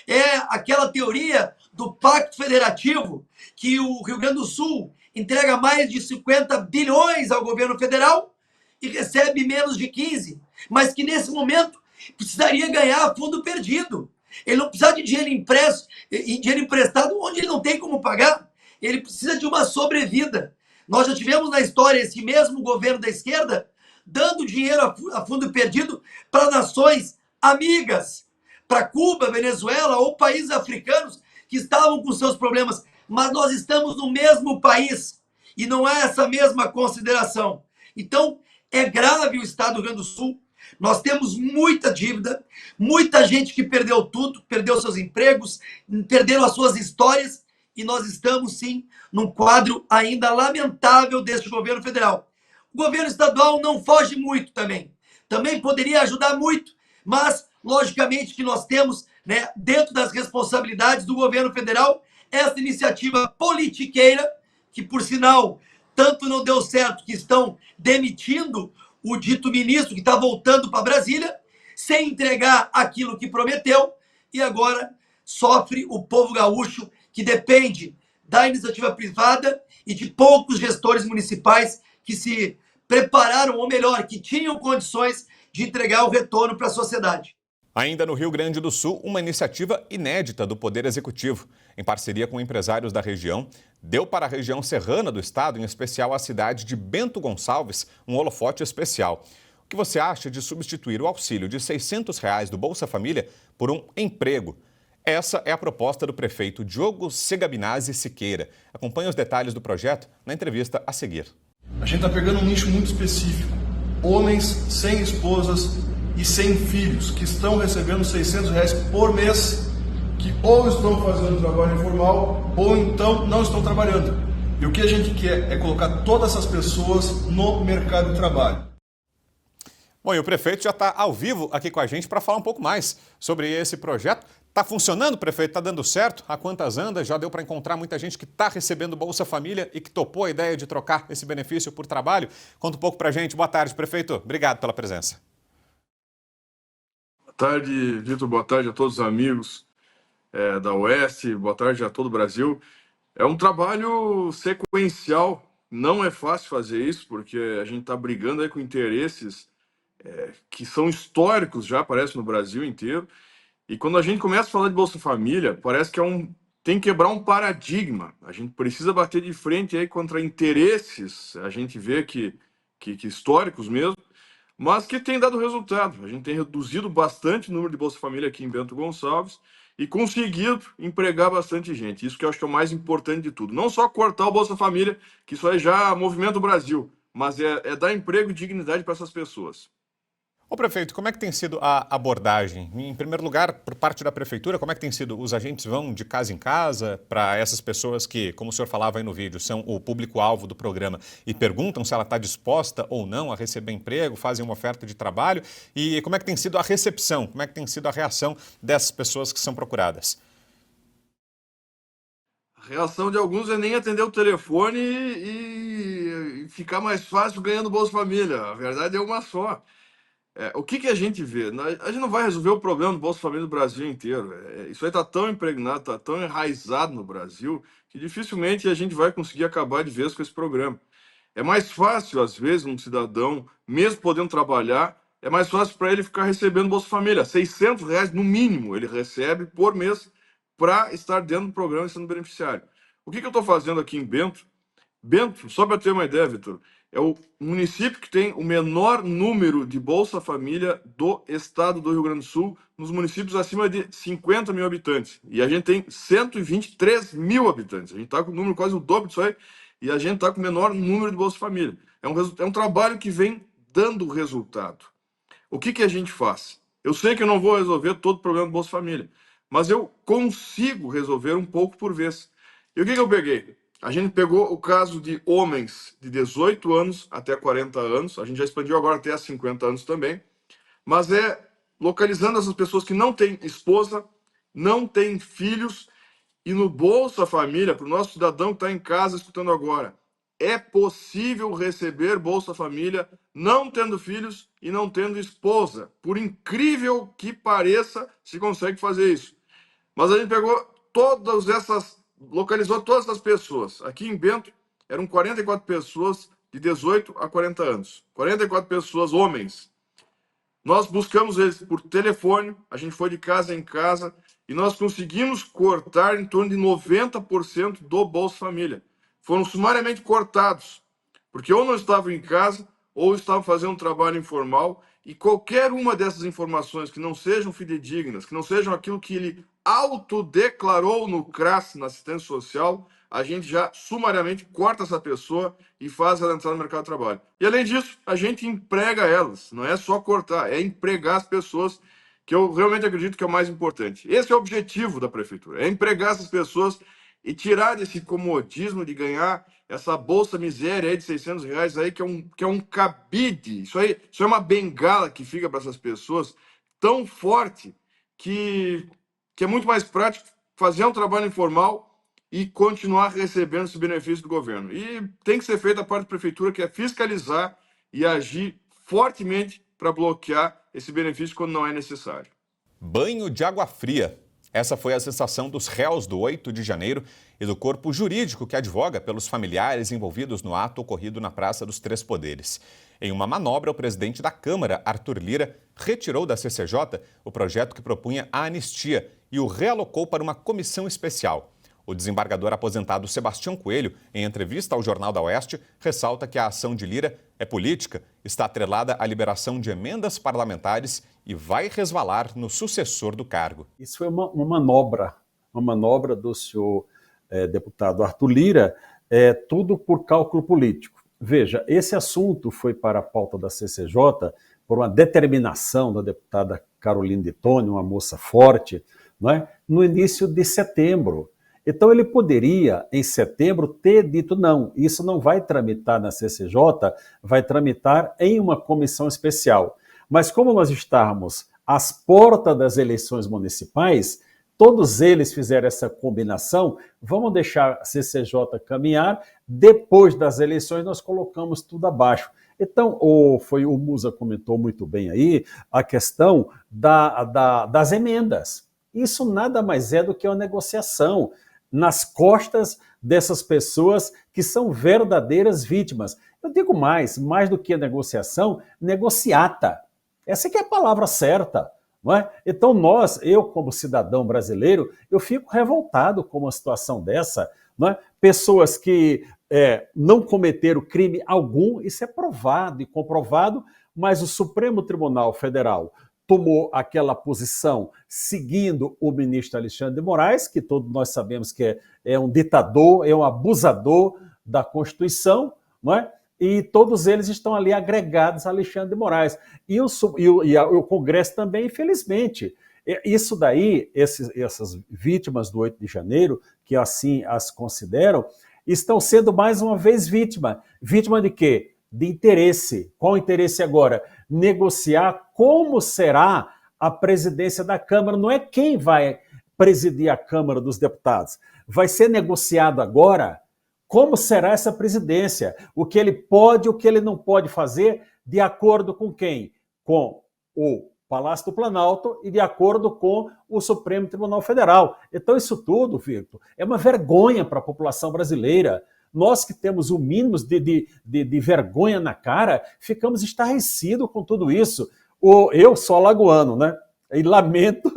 É aquela teoria do Pacto Federativo, que o Rio Grande do Sul entrega mais de 50 bilhões ao governo federal, e recebe menos de 15, mas que nesse momento precisaria ganhar fundo perdido. Ele não precisa de dinheiro emprestado onde ele não tem como pagar. Ele precisa de uma sobrevida. Nós já tivemos na história esse mesmo governo da esquerda dando dinheiro a fundo perdido para nações amigas, para Cuba, Venezuela ou países africanos que estavam com seus problemas. Mas nós estamos no mesmo país e não é essa mesma consideração. Então, é grave o estado do Rio Grande do Sul. Nós temos muita dívida, muita gente que perdeu tudo, perdeu seus empregos, perderam as suas histórias, e nós estamos, sim, num quadro ainda lamentável deste governo federal. O governo estadual não foge muito também. Também poderia ajudar muito, mas, logicamente, que nós temos, né, dentro das responsabilidades do governo federal, essa iniciativa politiqueira, que, por sinal, tanto não deu certo que estão demitindo o dito ministro que está voltando para Brasília, sem entregar aquilo que prometeu, e agora sofre o povo gaúcho, que depende da iniciativa privada e de poucos gestores municipais que se prepararam, ou melhor, que tinham condições de entregar o retorno para a sociedade. Ainda no Rio Grande do Sul, uma iniciativa inédita do Poder Executivo, em parceria com empresários da região, deu para a região serrana do estado, em especial a cidade de Bento Gonçalves, um holofote especial. O que você acha de substituir o auxílio de R$ 600 do Bolsa Família por um emprego? Essa é a proposta do prefeito Diogo Segabinazzi Siqueira. Acompanhe os detalhes do projeto na entrevista a seguir. A gente está pegando um nicho muito específico. Homens sem esposas e sem filhos, que estão recebendo R$600 por mês, que ou estão fazendo trabalho informal ou então não estão trabalhando. E o que a gente quer é colocar todas essas pessoas no mercado de trabalho. Bom, e o prefeito já está ao vivo aqui com a gente para falar um pouco mais sobre esse projeto. Está funcionando, prefeito? Está dando certo? A quantas anda? Já deu para encontrar muita gente que está recebendo Bolsa Família e que topou a ideia de trocar esse benefício por trabalho? Conta um pouco para a gente. Boa tarde, prefeito. Obrigado pela presença. Boa tarde, Vitor. Boa tarde a todos os amigos da Oeste. Boa tarde a todo o Brasil. É um trabalho sequencial. Não é fácil fazer isso, porque a gente está brigando aí com interesses que são históricos, já aparecem no Brasil inteiro. E quando a gente começa a falar de Bolsa Família, parece que tem que quebrar um paradigma. A gente precisa bater de frente aí contra interesses, a gente vê que históricos mesmo, mas que tem dado resultado. A gente tem reduzido bastante o número de Bolsa Família aqui em Bento Gonçalves e conseguido empregar bastante gente. Isso que eu acho que é o mais importante de tudo. Não só cortar o Bolsa Família, que isso aí já movimenta o Brasil, mas é dar emprego e dignidade para essas pessoas. Ô prefeito, como é que tem sido a abordagem? Em primeiro lugar, por parte da prefeitura, como é que tem sido? Os agentes vão de casa em casa para essas pessoas que, como o senhor falava aí no vídeo, são o público-alvo do programa e perguntam se ela está disposta ou não a receber emprego, fazem uma oferta de trabalho? E como é que tem sido a recepção? Como é que tem sido a reação dessas pessoas que são procuradas? A reação de alguns é nem atender o telefone e ficar mais fácil ganhando Bolsa Família. A verdade é uma só. O que a gente vê? A gente não vai resolver o problema do Bolsa Família do Brasil inteiro. Isso aí está tão impregnado, está tão enraizado no Brasil, que dificilmente a gente vai conseguir acabar de vez com esse programa. É mais fácil, às vezes, um cidadão, mesmo podendo trabalhar, é mais fácil para ele ficar recebendo Bolsa Família. R$600 no mínimo ele recebe por mês para estar dentro do programa e sendo beneficiário. O que eu estou fazendo aqui em Bento? Bento, só para ter uma ideia, Vitor, é o município que tem o menor número de Bolsa Família do estado do Rio Grande do Sul, nos municípios acima de 50 mil habitantes. E a gente tem 123 mil habitantes. A gente está com o número quase o dobro disso aí, e a gente está com o menor número de Bolsa Família. É um trabalho que vem dando resultado. O que a gente faz? Eu sei que eu não vou resolver todo o problema do Bolsa Família, mas eu consigo resolver um pouco por vez. E o que eu peguei? A gente pegou o caso de homens de 18 anos até 40 anos, a gente já expandiu agora até 50 anos também, mas localizando essas pessoas que não têm esposa, não têm filhos, e no Bolsa Família, para o nosso cidadão que está em casa escutando agora, é possível receber Bolsa Família não tendo filhos e não tendo esposa. Por incrível que pareça, se consegue fazer isso. Mas a gente pegou localizou todas essas pessoas. Aqui em Bento, eram 44 pessoas de 18 a 40 anos. 44 pessoas, homens. Nós buscamos eles por telefone, a gente foi de casa em casa e nós conseguimos cortar em torno de 90% do Bolsa Família. Foram sumariamente cortados, porque ou não estavam em casa, ou estavam fazendo um trabalho informal, e qualquer uma dessas informações que não sejam fidedignas, que não sejam aquilo que ele autodeclarou no CRAS, na assistência social, a gente já sumariamente corta essa pessoa e faz ela entrar no mercado de trabalho. E além disso, a gente emprega elas, não é só cortar, é empregar as pessoas, que eu realmente acredito que é o mais importante. Esse é o objetivo da prefeitura, é empregar essas pessoas e tirar desse comodismo de ganhar essa bolsa miséria aí de R$600 aí, que é um cabide. Isso é uma bengala que fica para essas pessoas tão forte que é muito mais prático fazer um trabalho informal e continuar recebendo esse benefício do governo. E tem que ser feita a parte da prefeitura, que é fiscalizar e agir fortemente para bloquear esse benefício quando não é necessário. Banho de água fria. Essa foi a sensação dos réus do 8 de janeiro e do corpo jurídico que advoga pelos familiares envolvidos no ato ocorrido na Praça dos Três Poderes. Em uma manobra, o presidente da Câmara, Arthur Lira, retirou da CCJ o projeto que propunha a anistia e o realocou para uma comissão especial. O desembargador aposentado Sebastião Coelho, em entrevista ao Jornal da Oeste, ressalta que a ação de Lira é política, está atrelada à liberação de emendas parlamentares e vai resvalar no sucessor do cargo. Isso foi uma manobra do senhor deputado Arthur Lira, tudo por cálculo político. Veja, esse assunto foi para a pauta da CCJ por uma determinação da deputada Carolina de Tone, uma moça forte, não é? No início de setembro. Então ele poderia, em setembro, ter dito não, isso não vai tramitar na CCJ, vai tramitar em uma comissão especial. Mas como nós estávamos às portas das eleições municipais, todos eles fizeram essa combinação, vamos deixar a CCJ caminhar, depois das eleições nós colocamos tudo abaixo. Então, o Musa comentou muito bem aí a questão das emendas. Isso nada mais é do que uma negociação nas costas dessas pessoas que são verdadeiras vítimas. Eu digo mais do que a negociação, negociata. Essa que é a palavra certa. Não é? Então eu como cidadão brasileiro, eu fico revoltado com uma situação dessa. Não é? Pessoas que não cometeram crime algum, isso é provado e comprovado, mas o Supremo Tribunal Federal tomou aquela posição seguindo o ministro Alexandre de Moraes, que todos nós sabemos que é um ditador, é um abusador da Constituição, não é? E todos eles estão ali agregados a Alexandre de Moraes. E o Congresso também, infelizmente. Isso daí, essas vítimas do 8 de janeiro, que assim as consideram, estão sendo mais uma vez vítima. Vítima de quê? De interesse. Qual o interesse agora? Negociar como será a presidência da Câmara. Não é quem vai presidir a Câmara dos Deputados. Vai ser negociado agora como será essa presidência, o que ele pode e o que ele não pode fazer, de acordo com quem? Com o Palácio do Planalto e de acordo com o Supremo Tribunal Federal. Então isso tudo, Victor, é uma vergonha para a população brasileira. Nós que temos o mínimo de vergonha na cara, ficamos estarrecidos com tudo isso. Eu sou alagoano, né? E lamento,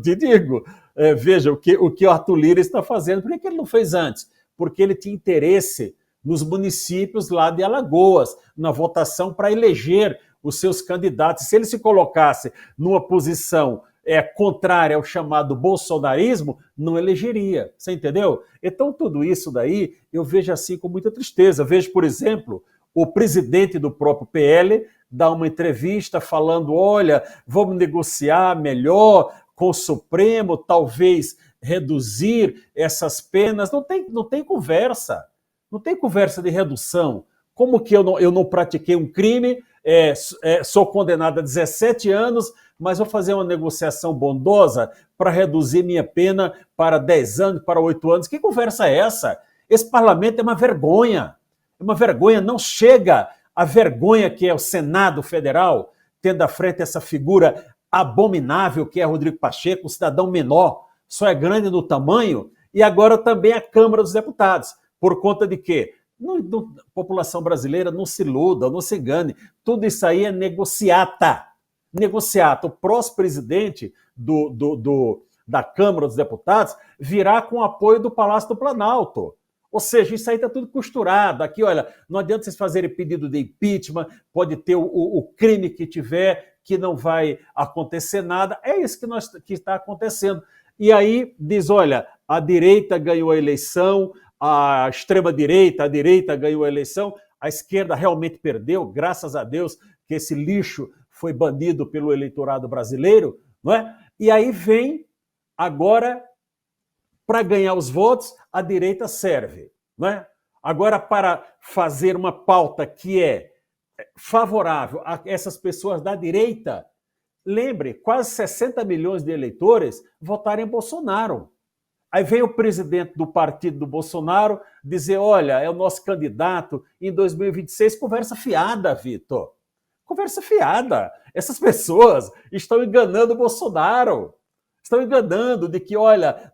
te digo, veja, o que o Arthur Lira está fazendo. Por que ele não fez antes? Porque ele tinha interesse nos municípios lá de Alagoas, na votação para eleger os seus candidatos. Se ele se colocasse numa posição contrária ao chamado bolsonarismo, não elegeria, você entendeu? Então tudo isso daí eu vejo assim com muita tristeza. Vejo, por exemplo, o presidente do próprio PL dar uma entrevista falando, olha, vamos negociar melhor com o Supremo, talvez reduzir essas penas. Não tem conversa. Não tem conversa de redução. Como que eu não pratiquei um crime, sou condenado a 17 anos, mas vou fazer uma negociação bondosa para reduzir minha pena para 10 anos, para 8 anos? Que conversa é essa? Esse parlamento é uma vergonha. É uma vergonha. Não chega a vergonha que é o Senado Federal, tendo à frente essa figura abominável que é Rodrigo Pacheco, um cidadão menor, só é grande no tamanho, e agora também a Câmara dos Deputados. Por conta de quê? A população brasileira não se iluda, não se engane. Tudo isso aí é negociata. Negociata. O próximo presidente da Câmara dos Deputados virá com o apoio do Palácio do Planalto. Ou seja, isso aí está tudo costurado. Aqui, olha, não adianta vocês fazerem pedido de impeachment, pode ter o crime que tiver, que não vai acontecer nada. É isso que está acontecendo. E aí diz, olha, a direita ganhou a eleição, a extrema-direita, a direita ganhou a eleição, a esquerda realmente perdeu, graças a Deus que esse lixo foi banido pelo eleitorado brasileiro, não é? E aí vem, agora, para ganhar os votos, a direita serve, não é? Agora, para fazer uma pauta que é favorável a essas pessoas da direita, lembre, quase 60 milhões de eleitores votaram em Bolsonaro. Aí vem o presidente do partido do Bolsonaro dizer, olha, é o nosso candidato em 2026. Conversa fiada, Vitor. Conversa fiada. Essas pessoas estão enganando o Bolsonaro. Estão enganando de que, olha,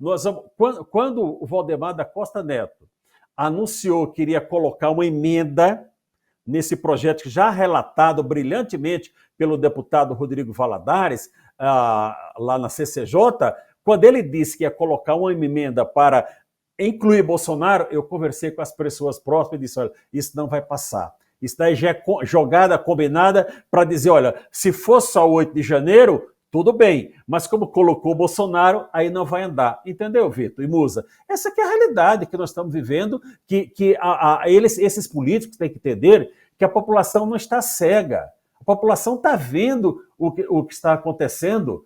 quando o Valdemar da Costa Neto anunciou que iria colocar uma emenda nesse projeto já relatado brilhantemente pelo deputado Rodrigo Valadares, lá na CCJ, Quando ele disse que ia colocar uma emenda para incluir Bolsonaro, eu conversei com as pessoas próximas e disse, olha, isso não vai passar. Isso daí já é jogada combinada para dizer, olha, se for só o 8 de janeiro, tudo bem, mas como colocou o Bolsonaro, aí não vai andar. Entendeu, Vitor e Musa? Essa que é a realidade que nós estamos vivendo, que esses políticos têm que entender que a população não está cega. A população está vendo o que está acontecendo,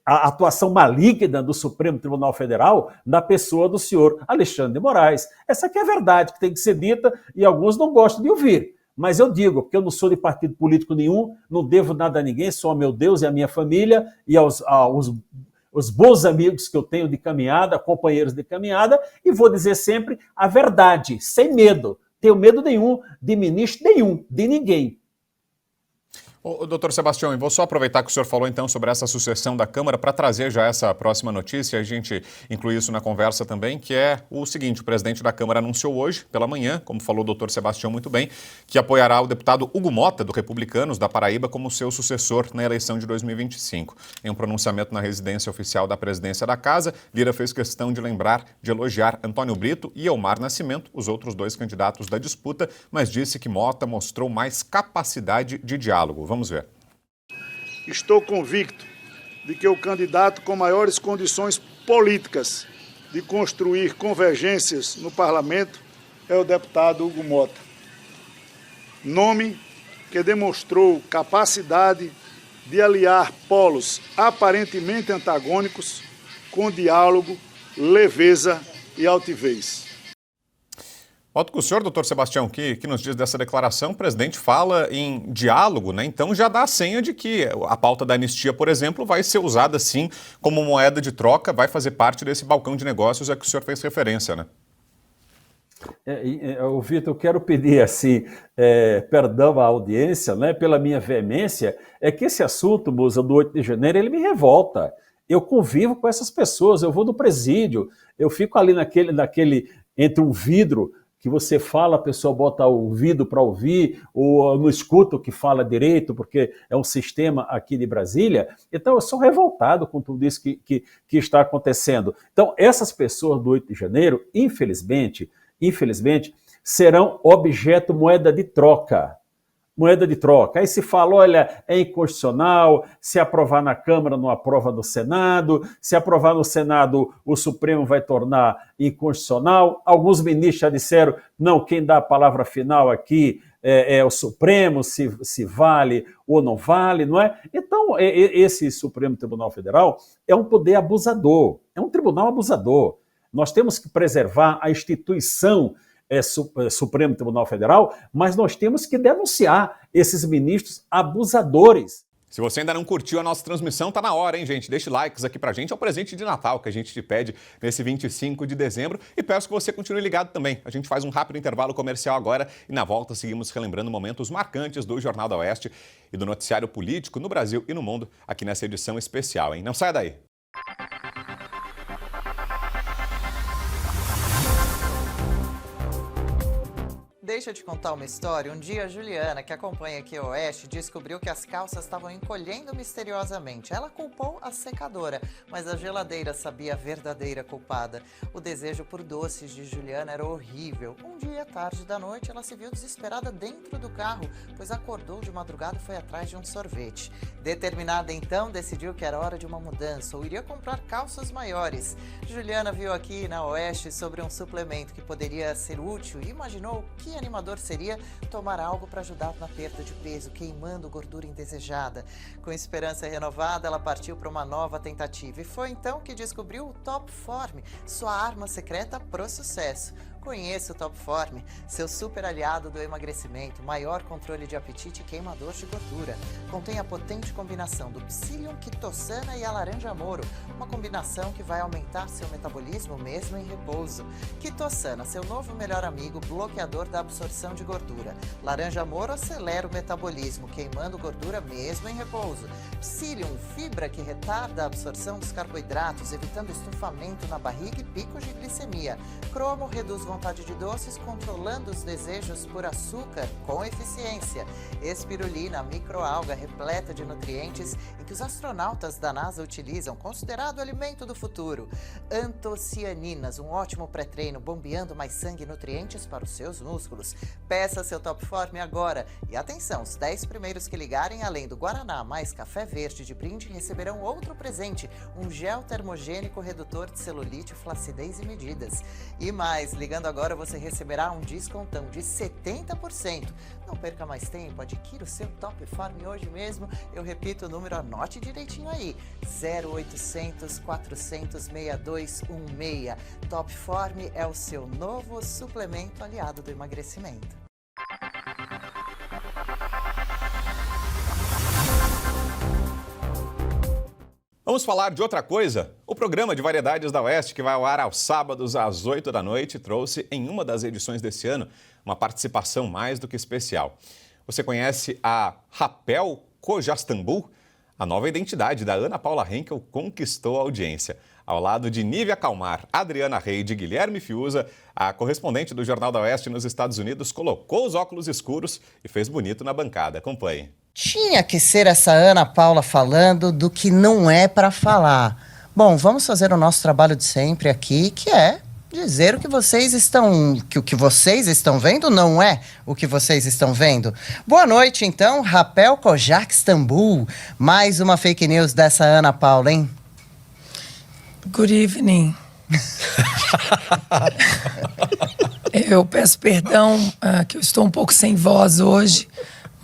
a atuação maligna do Supremo Tribunal Federal na pessoa do senhor Alexandre de Moraes. Essa que é a verdade que tem que ser dita e alguns não gostam de ouvir. Mas eu digo, porque eu não sou de partido político nenhum, não devo nada a ninguém, só a meu Deus e a minha família e os bons amigos que eu tenho de caminhada, companheiros de caminhada, e vou dizer sempre a verdade, sem medo. Tenho medo nenhum de ministro nenhum, de ninguém. Doutor Sebastião, vou só aproveitar que o senhor falou então sobre essa sucessão da Câmara para trazer já essa próxima notícia, a gente inclui isso na conversa também, que é o seguinte, o presidente da Câmara anunciou hoje, pela manhã, como falou o doutor Sebastião muito bem, que apoiará o deputado Hugo Mota, do Republicanos, da Paraíba, como seu sucessor na eleição de 2025. Em um pronunciamento na residência oficial da presidência da Casa, Lira fez questão de elogiar Antônio Brito e Elmar Nascimento, os outros dois candidatos da disputa, mas disse que Mota mostrou mais capacidade de diálogo. Vamos ver. Estou convicto de que o candidato com maiores condições políticas de construir convergências no parlamento é o deputado Hugo Mota. Nome que demonstrou capacidade de aliar polos aparentemente antagônicos com diálogo, leveza e altivez. Volto com o senhor, doutor Sebastião, que nos diz dessa declaração, o presidente fala em diálogo, né? Então já dá a senha de que a pauta da anistia, por exemplo, vai ser usada sim como moeda de troca, vai fazer parte desse balcão de negócios a que o senhor fez referência, né? Vitor, eu quero pedir assim, perdão à audiência, né, pela minha veemência, é que esse assunto, Musa, do 8 de janeiro, ele me revolta. Eu convivo com essas pessoas, eu vou no presídio, eu fico ali naquele entre um vidro, que você fala, a pessoa bota o vidro para ouvir, ou não escuta o que fala direito, porque é um sistema aqui de Brasília. Então, eu sou revoltado com tudo isso que está acontecendo. Então, essas pessoas do 8 de janeiro, infelizmente, serão objeto moeda de troca. Moeda de troca. Aí se fala, olha, é inconstitucional, se aprovar na Câmara, não aprova no Senado, se aprovar no Senado, o Supremo vai tornar inconstitucional. Alguns ministros já disseram, não, quem dá a palavra final aqui é o Supremo, se vale ou não vale, não é? Então, esse Supremo Tribunal Federal é um poder abusador, é um tribunal abusador. Nós temos que preservar a instituição Supremo Tribunal Federal, mas nós temos que denunciar esses ministros abusadores. Se você ainda não curtiu a nossa transmissão, tá na hora, hein, gente? Deixe likes aqui pra gente, é o presente de Natal que a gente te pede nesse 25 de dezembro e peço que você continue ligado também. A gente faz um rápido intervalo comercial agora e na volta seguimos relembrando momentos marcantes do Jornal da Oeste e do noticiário político no Brasil e no mundo aqui nessa edição especial, hein? Não saia daí! Deixa eu te contar uma história. Um dia a Juliana, que acompanha aqui o Oeste, descobriu que as calças estavam encolhendo misteriosamente. Ela culpou a secadora, mas a geladeira sabia a verdadeira culpada. O desejo por doces de Juliana era horrível. Um dia, tarde da noite, ela se viu desesperada dentro do carro, pois acordou de madrugada e foi atrás de um sorvete. Determinada então, decidiu que era hora de uma mudança ou iria comprar calças maiores. Juliana viu aqui na Oeste sobre um suplemento que poderia ser útil e imaginou que animador seria tomar algo para ajudar na perda de peso, queimando gordura indesejada. Com esperança renovada, ela partiu para uma nova tentativa e foi então que descobriu o Topform, sua arma secreta pro sucesso. Conheça o Topform, seu super aliado do emagrecimento, maior controle de apetite e queimador de gordura. Contém a potente combinação do Psyllium, Quitossana e a laranja moro, uma combinação que vai aumentar seu metabolismo mesmo em repouso. Quitossana, seu novo melhor amigo, bloqueador da absorção de gordura. Laranja moro acelera o metabolismo, queimando gordura mesmo em repouso. Psyllium, fibra que retarda a absorção dos carboidratos, evitando estufamento na barriga e picos de glicemia. Cromo reduz vontade de doces, controlando os desejos por açúcar com eficiência. Espirulina, microalga repleta de nutrientes em que os astronautas da NASA utilizam, considerado o alimento do futuro. Antocianinas, um ótimo pré-treino, bombeando mais sangue e nutrientes para os seus músculos. Peça seu Topform agora. E atenção, os 10 primeiros que ligarem, além do Guaraná mais café verde de brinde, receberão outro presente, um gel termogênico redutor de celulite, flacidez e medidas. E mais, ligando agora você receberá um descontão de 70%. Não perca mais tempo, adquira o seu Topform hoje mesmo. Eu repito o número, anote direitinho aí, 0800 400 6216. Topform é o seu novo suplemento aliado do emagrecimento. Vamos falar de outra coisa? O programa de variedades da Oeste, que vai ao ar aos sábados às 8 da noite, trouxe em uma das edições desse ano uma participação mais do que especial. Você conhece a Rapel Kojastambul? A nova identidade da Ana Paula Henkel conquistou a audiência. Ao lado de Nívia Calmar, Adriana Reide e Guilherme Fiuza, a correspondente do Jornal da Oeste nos Estados Unidos colocou os óculos escuros e fez bonito na bancada. Acompanhe. Tinha que ser essa Ana Paula falando do que não é para falar. Bom, vamos fazer o nosso trabalho de sempre aqui, que é dizer o que vocês estão... que o que vocês estão vendo não é o que vocês estão vendo. Boa noite, então, Rapel Kojastambul. Mais uma fake news dessa Ana Paula, hein? Good evening. Eu peço perdão que eu estou um pouco sem voz hoje,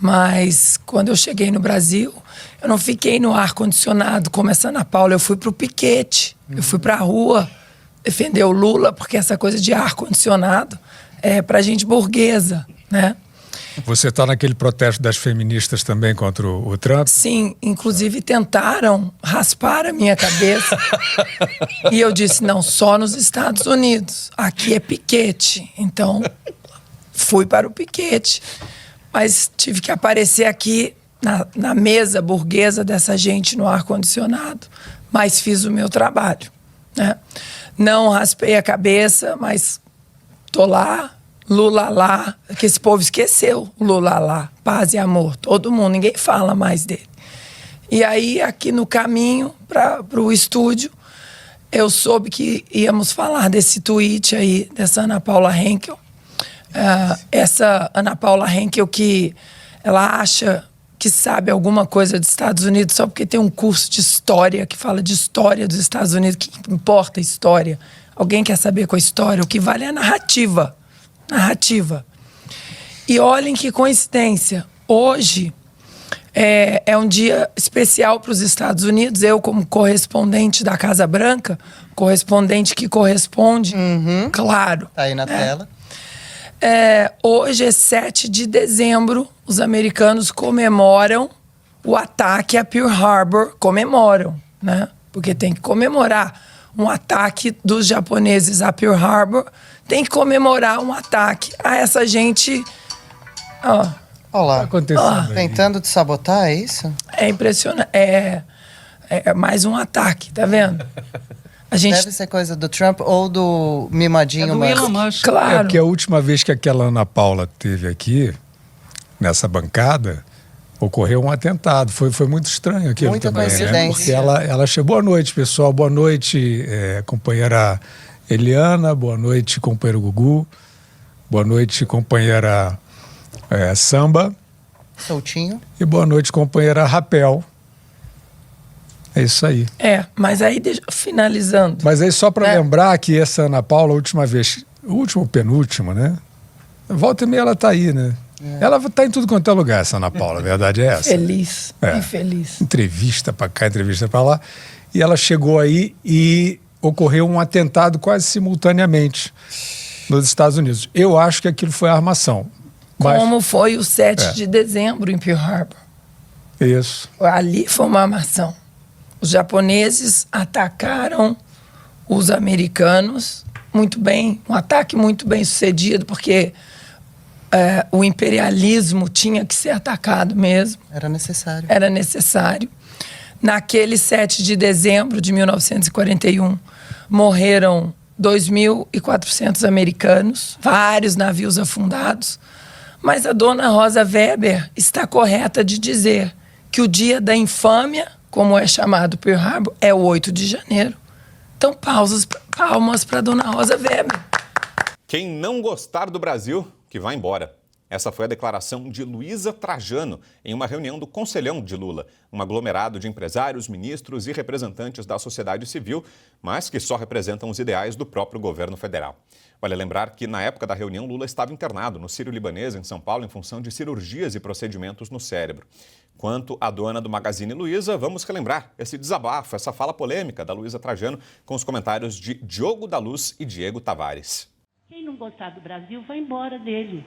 mas quando eu cheguei no Brasil, eu não fiquei no ar-condicionado como essa Ana Paula, eu fui pro piquete, eu fui pra rua defender o Lula, porque essa coisa de ar-condicionado é pra gente burguesa, né? Você está naquele protesto das feministas também contra o Trump? Sim, inclusive tentaram raspar a minha cabeça. E eu disse, não, só nos Estados Unidos. Aqui é piquete. Então, fui para o piquete. Mas tive que aparecer aqui na mesa burguesa dessa gente no ar-condicionado. Mas fiz o meu trabalho, né? Não raspei a cabeça, mas tô lá. Lula lá, que esse povo esqueceu, Lula lá, paz e amor, todo mundo, ninguém fala mais dele. E aí, aqui no caminho para o estúdio, eu soube que íamos falar desse tweet aí, dessa Ana Paula Henkel. Essa Ana Paula Henkel que ela acha que sabe alguma coisa dos Estados Unidos só porque tem um curso de história que fala de história dos Estados Unidos, que importa a história. Alguém quer saber qual é a história? O que vale é a narrativa. E olhem que coincidência, hoje é um dia especial para os Estados Unidos, eu como correspondente da Casa Branca, correspondente que corresponde, claro. Tá aí na tela. Hoje é 7 de dezembro, os americanos comemoram o ataque a Pearl Harbor, comemoram, né? Porque tem que comemorar um ataque dos japoneses a Pearl Harbor, tem que comemorar um ataque a essa gente. Olha lá, acontecendo tentando te sabotar, é isso? É impressionante. É mais um ataque, tá vendo? A gente... Deve ser coisa do Trump ou do mimadinho Musk. Claro. É porque a última vez que aquela Ana Paula esteve aqui, nessa bancada, ocorreu um atentado. Foi muito estranho aquilo. Muita também, coincidência. né? Porque ela chegou. Boa noite, pessoal. Boa noite, companheira Eliana. Boa noite, companheiro Gugu. Boa noite, companheira Samba. Soltinho. E boa noite, companheira Rapel. É isso aí. Mas aí, finalizando. Mas aí só para lembrar que essa Ana Paula, a última vez, o último, penúltimo, né? Volta e meia ela tá aí, né? Ela tá em tudo quanto é lugar, essa Ana Paula, a verdade é essa. Feliz, infeliz. Entrevista para cá, entrevista para lá. E ela chegou aí e ocorreu um atentado quase simultaneamente nos Estados Unidos. Eu acho que aquilo foi armação. Como foi o 7 de dezembro em Pearl Harbor. Isso. Ali foi uma armação. Os japoneses atacaram os americanos muito bem, um ataque muito bem sucedido, porque o imperialismo tinha que ser atacado mesmo. Era necessário. Era necessário. Naquele 7 de dezembro de 1941, morreram 2.400 americanos, vários navios afundados. Mas a dona Rosa Weber está correta de dizer que o dia da infâmia, como é chamado Pearl Harbor, é o 8 de janeiro. Então, palmas para a dona Rosa Weber. Quem não gostar do Brasil, que vá embora. Essa foi a declaração de Luísa Trajano em uma reunião do Conselhão de Lula, um aglomerado de empresários, ministros e representantes da sociedade civil, mas que só representam os ideais do próprio governo federal. Vale lembrar que, na época da reunião, Lula estava internado no Sírio-Libanês, em São Paulo, em função de cirurgias e procedimentos no cérebro. Quanto à dona do Magazine Luiza, vamos relembrar esse desabafo, essa fala polêmica da Luísa Trajano, com os comentários de Diogo da Luz e Diego Tavares. Quem não gostar do Brasil, vai embora dele.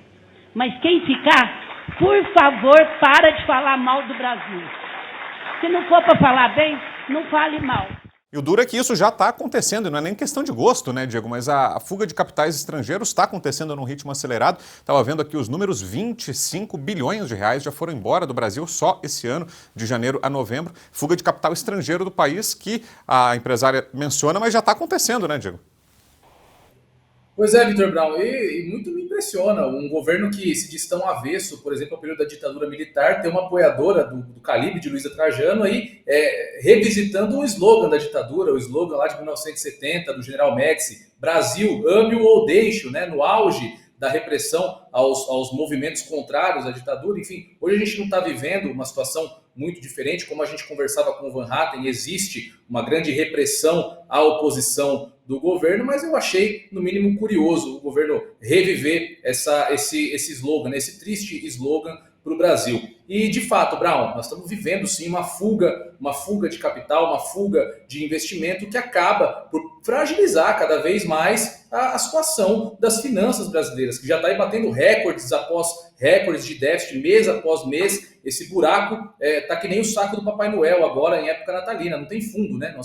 Mas quem ficar, por favor, para de falar mal do Brasil. Se não for para falar bem, não fale mal. E o duro é que isso já está acontecendo, não é nem questão de gosto, né, Diego? Mas a fuga de capitais estrangeiros está acontecendo num ritmo acelerado. Estava vendo aqui os números, 25 bilhões de reais já foram embora do Brasil só esse ano, de janeiro a novembro. Fuga de capital estrangeiro do país que a empresária menciona, mas já está acontecendo, né, Diego? Pois é, Vitor Brown, e muito me impressiona um governo que se diz tão avesso, por exemplo, ao período da ditadura militar, ter uma apoiadora do calibre de Luísa Trajano aí revisitando o slogan da ditadura, o slogan lá de 1970 do General Médici, Brasil, ame-o ou deixe-o, né, no auge da repressão aos movimentos contrários à ditadura. Enfim, hoje a gente não está vivendo uma situação muito diferente, como a gente conversava com o Van Hatten, existe uma grande repressão à oposição do governo, mas eu achei, no mínimo, curioso o governo reviver esse slogan, esse triste slogan para o Brasil. E, de fato, Brown, nós estamos vivendo, sim, uma fuga de capital, uma fuga de investimento que acaba por fragilizar cada vez mais a situação das finanças brasileiras, que já está aí batendo recordes após recordes de déficit, mês após mês. Esse buraco está que nem o saco do Papai Noel agora em época natalina, não tem fundo, né?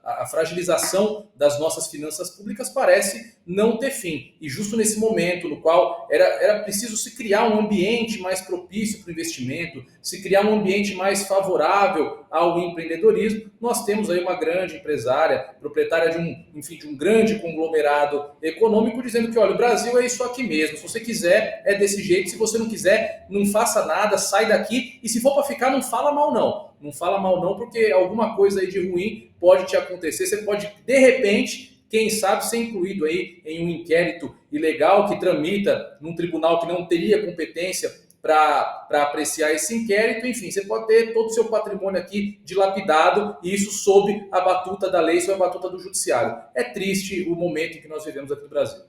A fragilização das nossas finanças públicas parece não ter fim. E justo nesse momento no qual era preciso se criar um ambiente mais propício para o investimento, se criar um ambiente mais favorável ao empreendedorismo, nós temos aí uma grande empresária, proprietária de um grande conglomerado econômico, dizendo que, olha, o Brasil é isso aqui mesmo, se você quiser é desse jeito, se você não quiser, não faça nada, sai daqui, e se for para ficar, não fala mal não. Não fala mal não, porque alguma coisa aí de ruim pode te acontecer, você pode, de repente, quem sabe ser incluído aí em um inquérito ilegal que tramita num tribunal que não teria competência para apreciar esse inquérito. Enfim, você pode ter todo o seu patrimônio aqui dilapidado, e isso sob a batuta da lei, sob a batuta do judiciário. É triste o momento em que nós vivemos aqui no Brasil.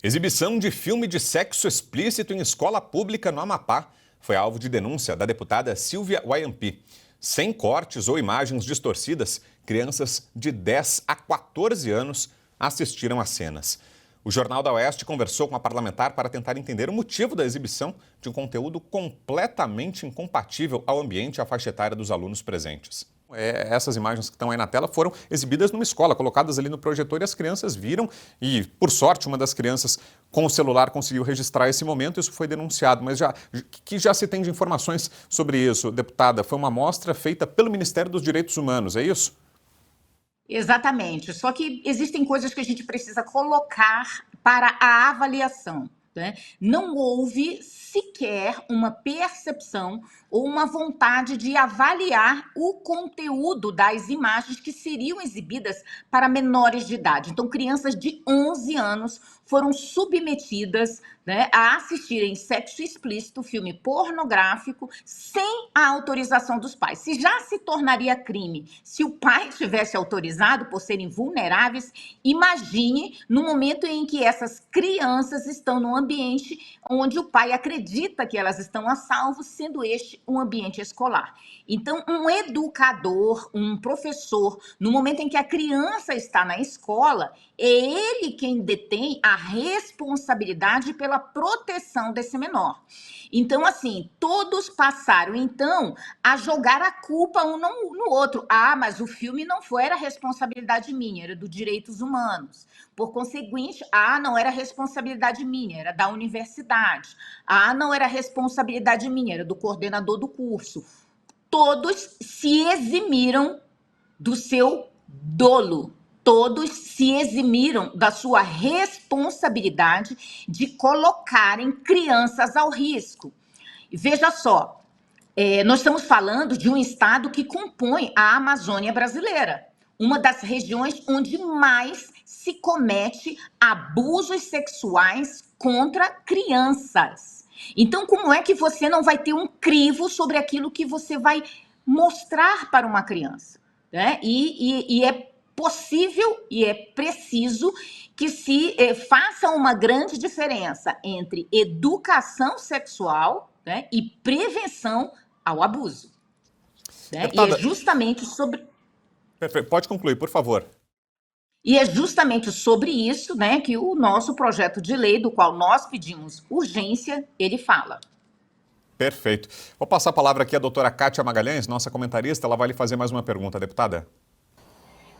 Exibição de filme de sexo explícito em escola pública no Amapá foi alvo de denúncia da deputada Silvia Wayampi. Sem cortes ou imagens distorcidas, crianças de 10 a 14 anos assistiram às cenas. O Jornal da Oeste conversou com a parlamentar para tentar entender o motivo da exibição de um conteúdo completamente incompatível ao ambiente e à faixa etária dos alunos presentes. Essas imagens que estão aí na tela foram exibidas numa escola, colocadas ali no projetor, e as crianças viram, e por sorte uma das crianças com o celular conseguiu registrar esse momento. Isso foi denunciado, mas já se tem de informações sobre isso, deputada? Foi uma amostra feita pelo Ministério dos Direitos Humanos, é isso? Exatamente, só que existem coisas que a gente precisa colocar para a avaliação, né? Não houve sequer uma percepção ou uma vontade de avaliar o conteúdo das imagens que seriam exibidas para menores de idade. Então, crianças de 11 anos foram submetidas, né, a assistirem sexo explícito, filme pornográfico, sem a autorização dos pais. Se já se tornaria crime se o pai tivesse autorizado por serem vulneráveis, imagine no momento em que essas crianças estão num ambiente onde o pai acredita que elas estão a salvo, sendo este um ambiente escolar. Então, um educador, um professor, no momento em que a criança está na escola, é ele quem detém a responsabilidade pela proteção desse menor. Então, assim, todos passaram, então, a jogar a culpa um no outro. Ah, mas o filme não era responsabilidade minha, era dos direitos humanos. Por conseguinte, não era responsabilidade minha, era da universidade. Não era responsabilidade minha, era do coordenador do curso. Todos se eximiram do seu dolo. todos se eximiram da sua responsabilidade de colocarem crianças ao risco. Veja só, nós estamos falando de um estado que compõe a Amazônia brasileira, uma das regiões onde mais se comete abusos sexuais contra crianças. Então, como é que você não vai ter um crivo sobre aquilo que você vai mostrar para uma criança, né? E é possível e é preciso que se faça uma grande diferença entre educação sexual, né, e prevenção ao abuso. Né? Deputada... E é justamente sobre... Perfeito. Pode concluir, por favor. E é justamente sobre isso, né, que o nosso projeto de lei, do qual nós pedimos urgência, ele fala. Perfeito. Vou passar a palavra aqui à doutora Kátia Magalhães, nossa comentarista. Ela vai lhe fazer mais uma pergunta, deputada.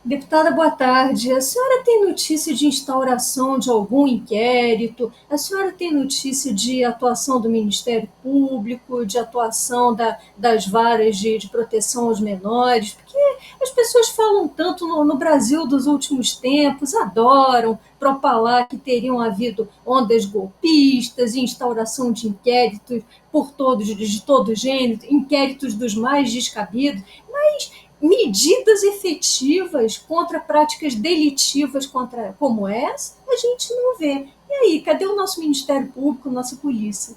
Deputada, boa tarde. A senhora tem notícia de instauração de algum inquérito? A senhora tem notícia de atuação do Ministério Público, de atuação das varas de proteção aos menores? Porque as pessoas falam tanto no Brasil dos últimos tempos, adoram propalar que teriam havido ondas golpistas, instauração de inquéritos de todo gênero, inquéritos dos mais descabidos, mas... medidas efetivas contra práticas delitivas como essa, a gente não vê. E aí, cadê o nosso Ministério Público, nossa polícia?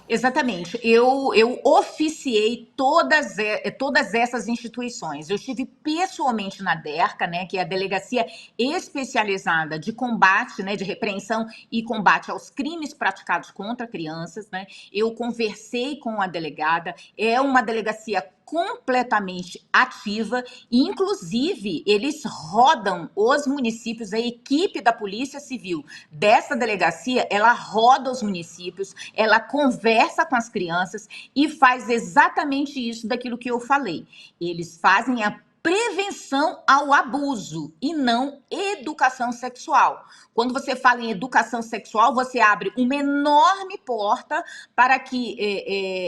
Exatamente. Eu oficiei todas essas instituições. Eu estive pessoalmente na DERCA, né, que é a Delegacia Especializada de Combate, né, de Repreensão e Combate aos Crimes Praticados contra Crianças, né? Eu conversei com a delegada, é uma delegacia completamente ativa, e inclusive eles rodam os municípios, a equipe da Polícia Civil dessa delegacia, ela roda os municípios, ela conversa com as crianças e faz exatamente isso daquilo que eu falei. Eles fazem a prevenção ao abuso e não educação sexual. Quando você fala em educação sexual, você abre uma enorme porta para que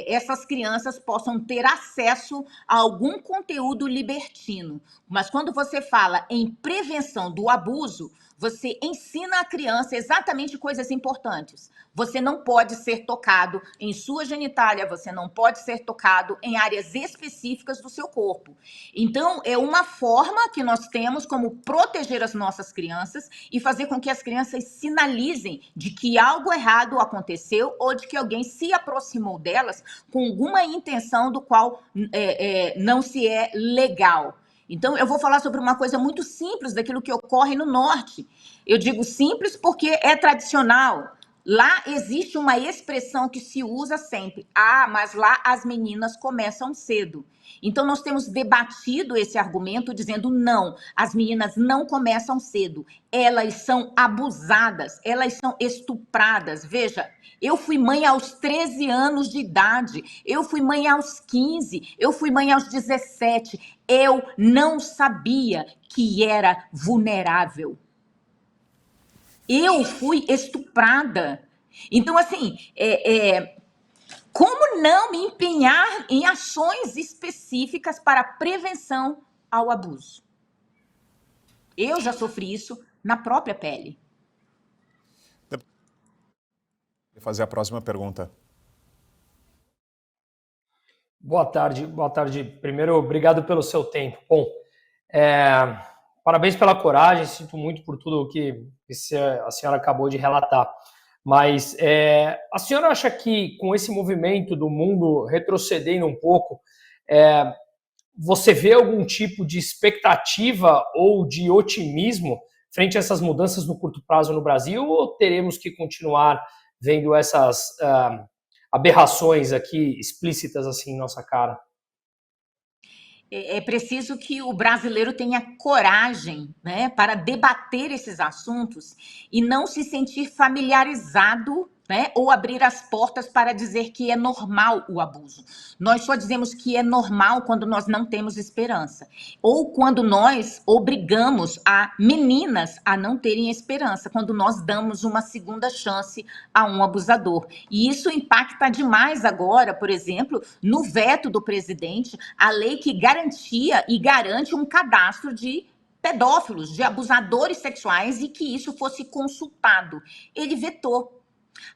essas crianças possam ter acesso a algum conteúdo libertino. Mas quando você fala em prevenção do abuso, você ensina a criança exatamente coisas importantes. Você não pode ser tocado em sua genitália, você não pode ser tocado em áreas específicas do seu corpo. Então, é uma forma que nós temos como proteger as nossas crianças e fazer com que as crianças sinalizem de que algo errado aconteceu ou de que alguém se aproximou delas com alguma intenção do qual não se é legal. Então, eu vou falar sobre uma coisa muito simples daquilo que ocorre no norte. Eu digo simples porque é tradicional. Lá existe uma expressão que se usa sempre. Ah, mas lá as meninas começam cedo. Então, nós temos debatido esse argumento dizendo não, as meninas não começam cedo. Elas são abusadas, elas são estupradas. Veja, eu fui mãe aos 13 anos de idade, eu fui mãe aos 15, eu fui mãe aos 17. Eu não sabia que era vulnerável. Eu fui estuprada. Então, assim, como não me empenhar em ações específicas para prevenção ao abuso? Eu já sofri isso na própria pele. Vou fazer a próxima pergunta. Boa tarde. Primeiro, obrigado pelo seu tempo. Bom, parabéns pela coragem, sinto muito por tudo que a senhora acabou de relatar. Mas a senhora acha que com esse movimento do mundo retrocedendo um pouco, você vê algum tipo de expectativa ou de otimismo frente a essas mudanças no curto prazo no Brasil, ou teremos que continuar vendo essas aberrações aqui explícitas assim em nossa cara? É preciso que o brasileiro tenha coragem, né, para debater esses assuntos e não se sentir familiarizado, né, ou abrir as portas para dizer que é normal o abuso. Nós só dizemos que é normal quando nós não temos esperança, ou quando nós obrigamos a meninas a não terem esperança, quando nós damos uma segunda chance a um abusador. E isso impacta demais agora, por exemplo, no veto do presidente, a lei que garantia e garante um cadastro de pedófilos, de abusadores sexuais, e que isso fosse consultado. Ele vetou.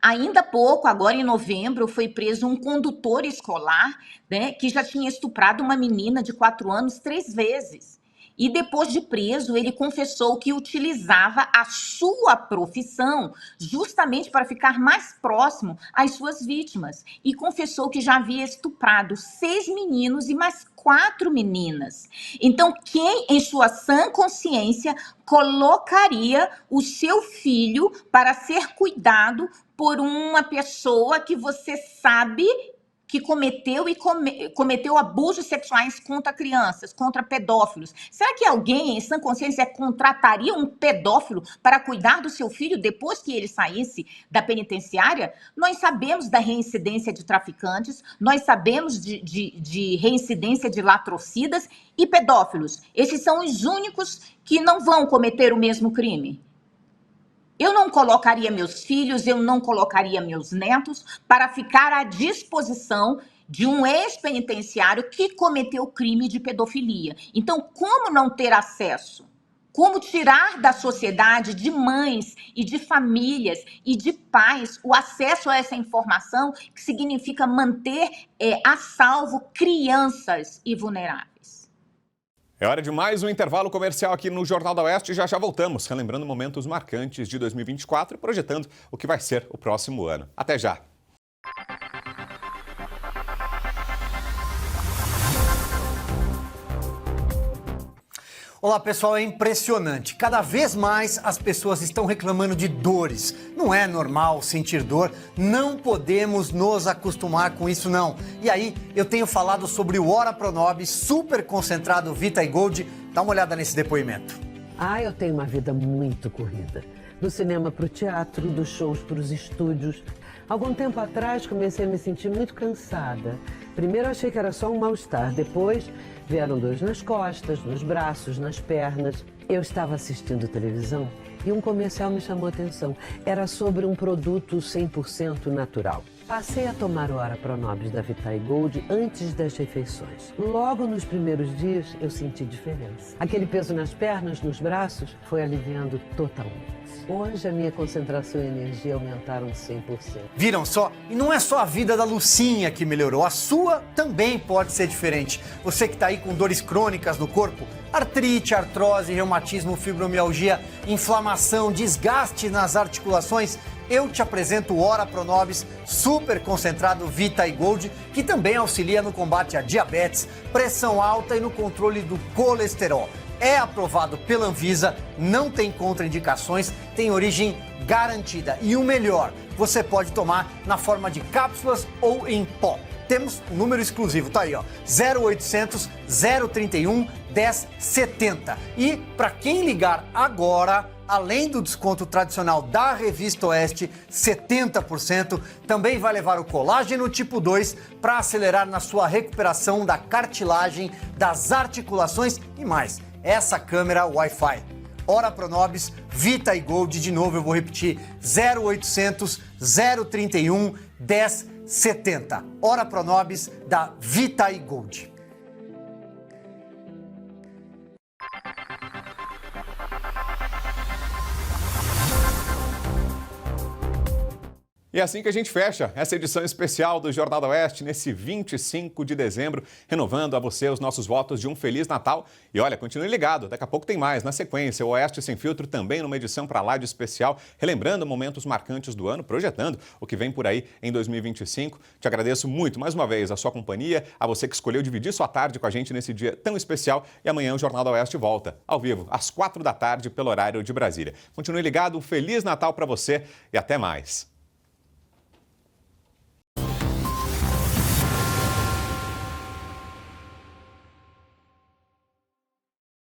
Ainda há pouco, agora em novembro, foi preso um condutor escolar, né, que já tinha estuprado uma menina de 4 anos 3 vezes. E depois de preso, ele confessou que utilizava a sua profissão justamente para ficar mais próximo às suas vítimas. E confessou que já havia estuprado 6 meninos e mais 4 meninas. Então, quem, em sua sã consciência, colocaria o seu filho para ser cuidado por uma pessoa que você sabe que cometeu abusos sexuais contra crianças, contra pedófilos? Será que alguém, em sã consciência, contrataria um pedófilo para cuidar do seu filho depois que ele saísse da penitenciária? Nós sabemos da reincidência de traficantes, nós sabemos de reincidência de latrocidas e pedófilos. Esses são os únicos que não vão cometer o mesmo crime. Eu não colocaria meus filhos, eu não colocaria meus netos para ficar à disposição de um ex-penitenciário que cometeu crime de pedofilia. Então, como não ter acesso? Como tirar da sociedade, de mães e de famílias e de pais, o acesso a essa informação, que significa manter a salvo crianças e vulneráveis? É hora de mais um intervalo comercial aqui no Jornal da Oeste. Já voltamos, relembrando momentos marcantes de 2024 e projetando o que vai ser o próximo ano. Até já! Olá pessoal, é impressionante. Cada vez mais as pessoas estão reclamando de dores. Não é normal sentir dor, não podemos nos acostumar com isso não. E aí eu tenho falado sobre o Ora Pronobis super concentrado Vita e Gold. Dá uma olhada nesse depoimento. Eu tenho uma vida muito corrida. Do cinema para o teatro, dos shows para os estúdios. Algum tempo atrás comecei a me sentir muito cansada. Primeiro achei que era só um mal-estar, depois vieram dores nas costas, nos braços, nas pernas. Eu estava assistindo televisão e um comercial me chamou a atenção. Era sobre um produto 100% natural. Passei a tomar o Ora Pronobis da Vita e Gold antes das refeições. Logo nos primeiros dias eu senti diferença. Aquele peso nas pernas, nos braços, foi aliviando totalmente. Hoje a minha concentração e energia aumentaram 100%. Viram só? E não é só a vida da Lucinha que melhorou, a sua também pode ser diferente. Você que está aí com dores crônicas no corpo, artrite, artrose, reumatismo, fibromialgia, inflamação, desgaste nas articulações, eu te apresento o Ora Pronobis super concentrado Vita e Gold, que também auxilia no combate a diabetes, pressão alta e no controle do colesterol. É aprovado pela Anvisa, não tem contraindicações, tem origem garantida. E o melhor, você pode tomar na forma de cápsulas ou em pó. Temos um número exclusivo, tá aí, ó, 0800 031 1070. E para quem ligar agora, além do desconto tradicional da Revista Oeste, 70%, também vai levar o colágeno tipo 2 para acelerar na sua recuperação da cartilagem, das articulações e mais. Essa câmera Wi-Fi. Ora Pronobis, Vita e Gold, de novo eu vou repetir, 0800 031 1070. Ora Pronobis da Vita e Gold. E é assim que a gente fecha essa edição especial do Jornal da Oeste nesse 25 de dezembro, renovando a você os nossos votos de um Feliz Natal. E olha, continue ligado, daqui a pouco tem mais. Na sequência, o Oeste Sem Filtro também numa edição para lá de especial, relembrando momentos marcantes do ano, projetando o que vem por aí em 2025. Te agradeço muito mais uma vez a sua companhia, a você que escolheu dividir sua tarde com a gente nesse dia tão especial. E amanhã o Jornal da Oeste volta, ao vivo, às 4 da tarde, pelo horário de Brasília. Continue ligado, um Feliz Natal para você e até mais.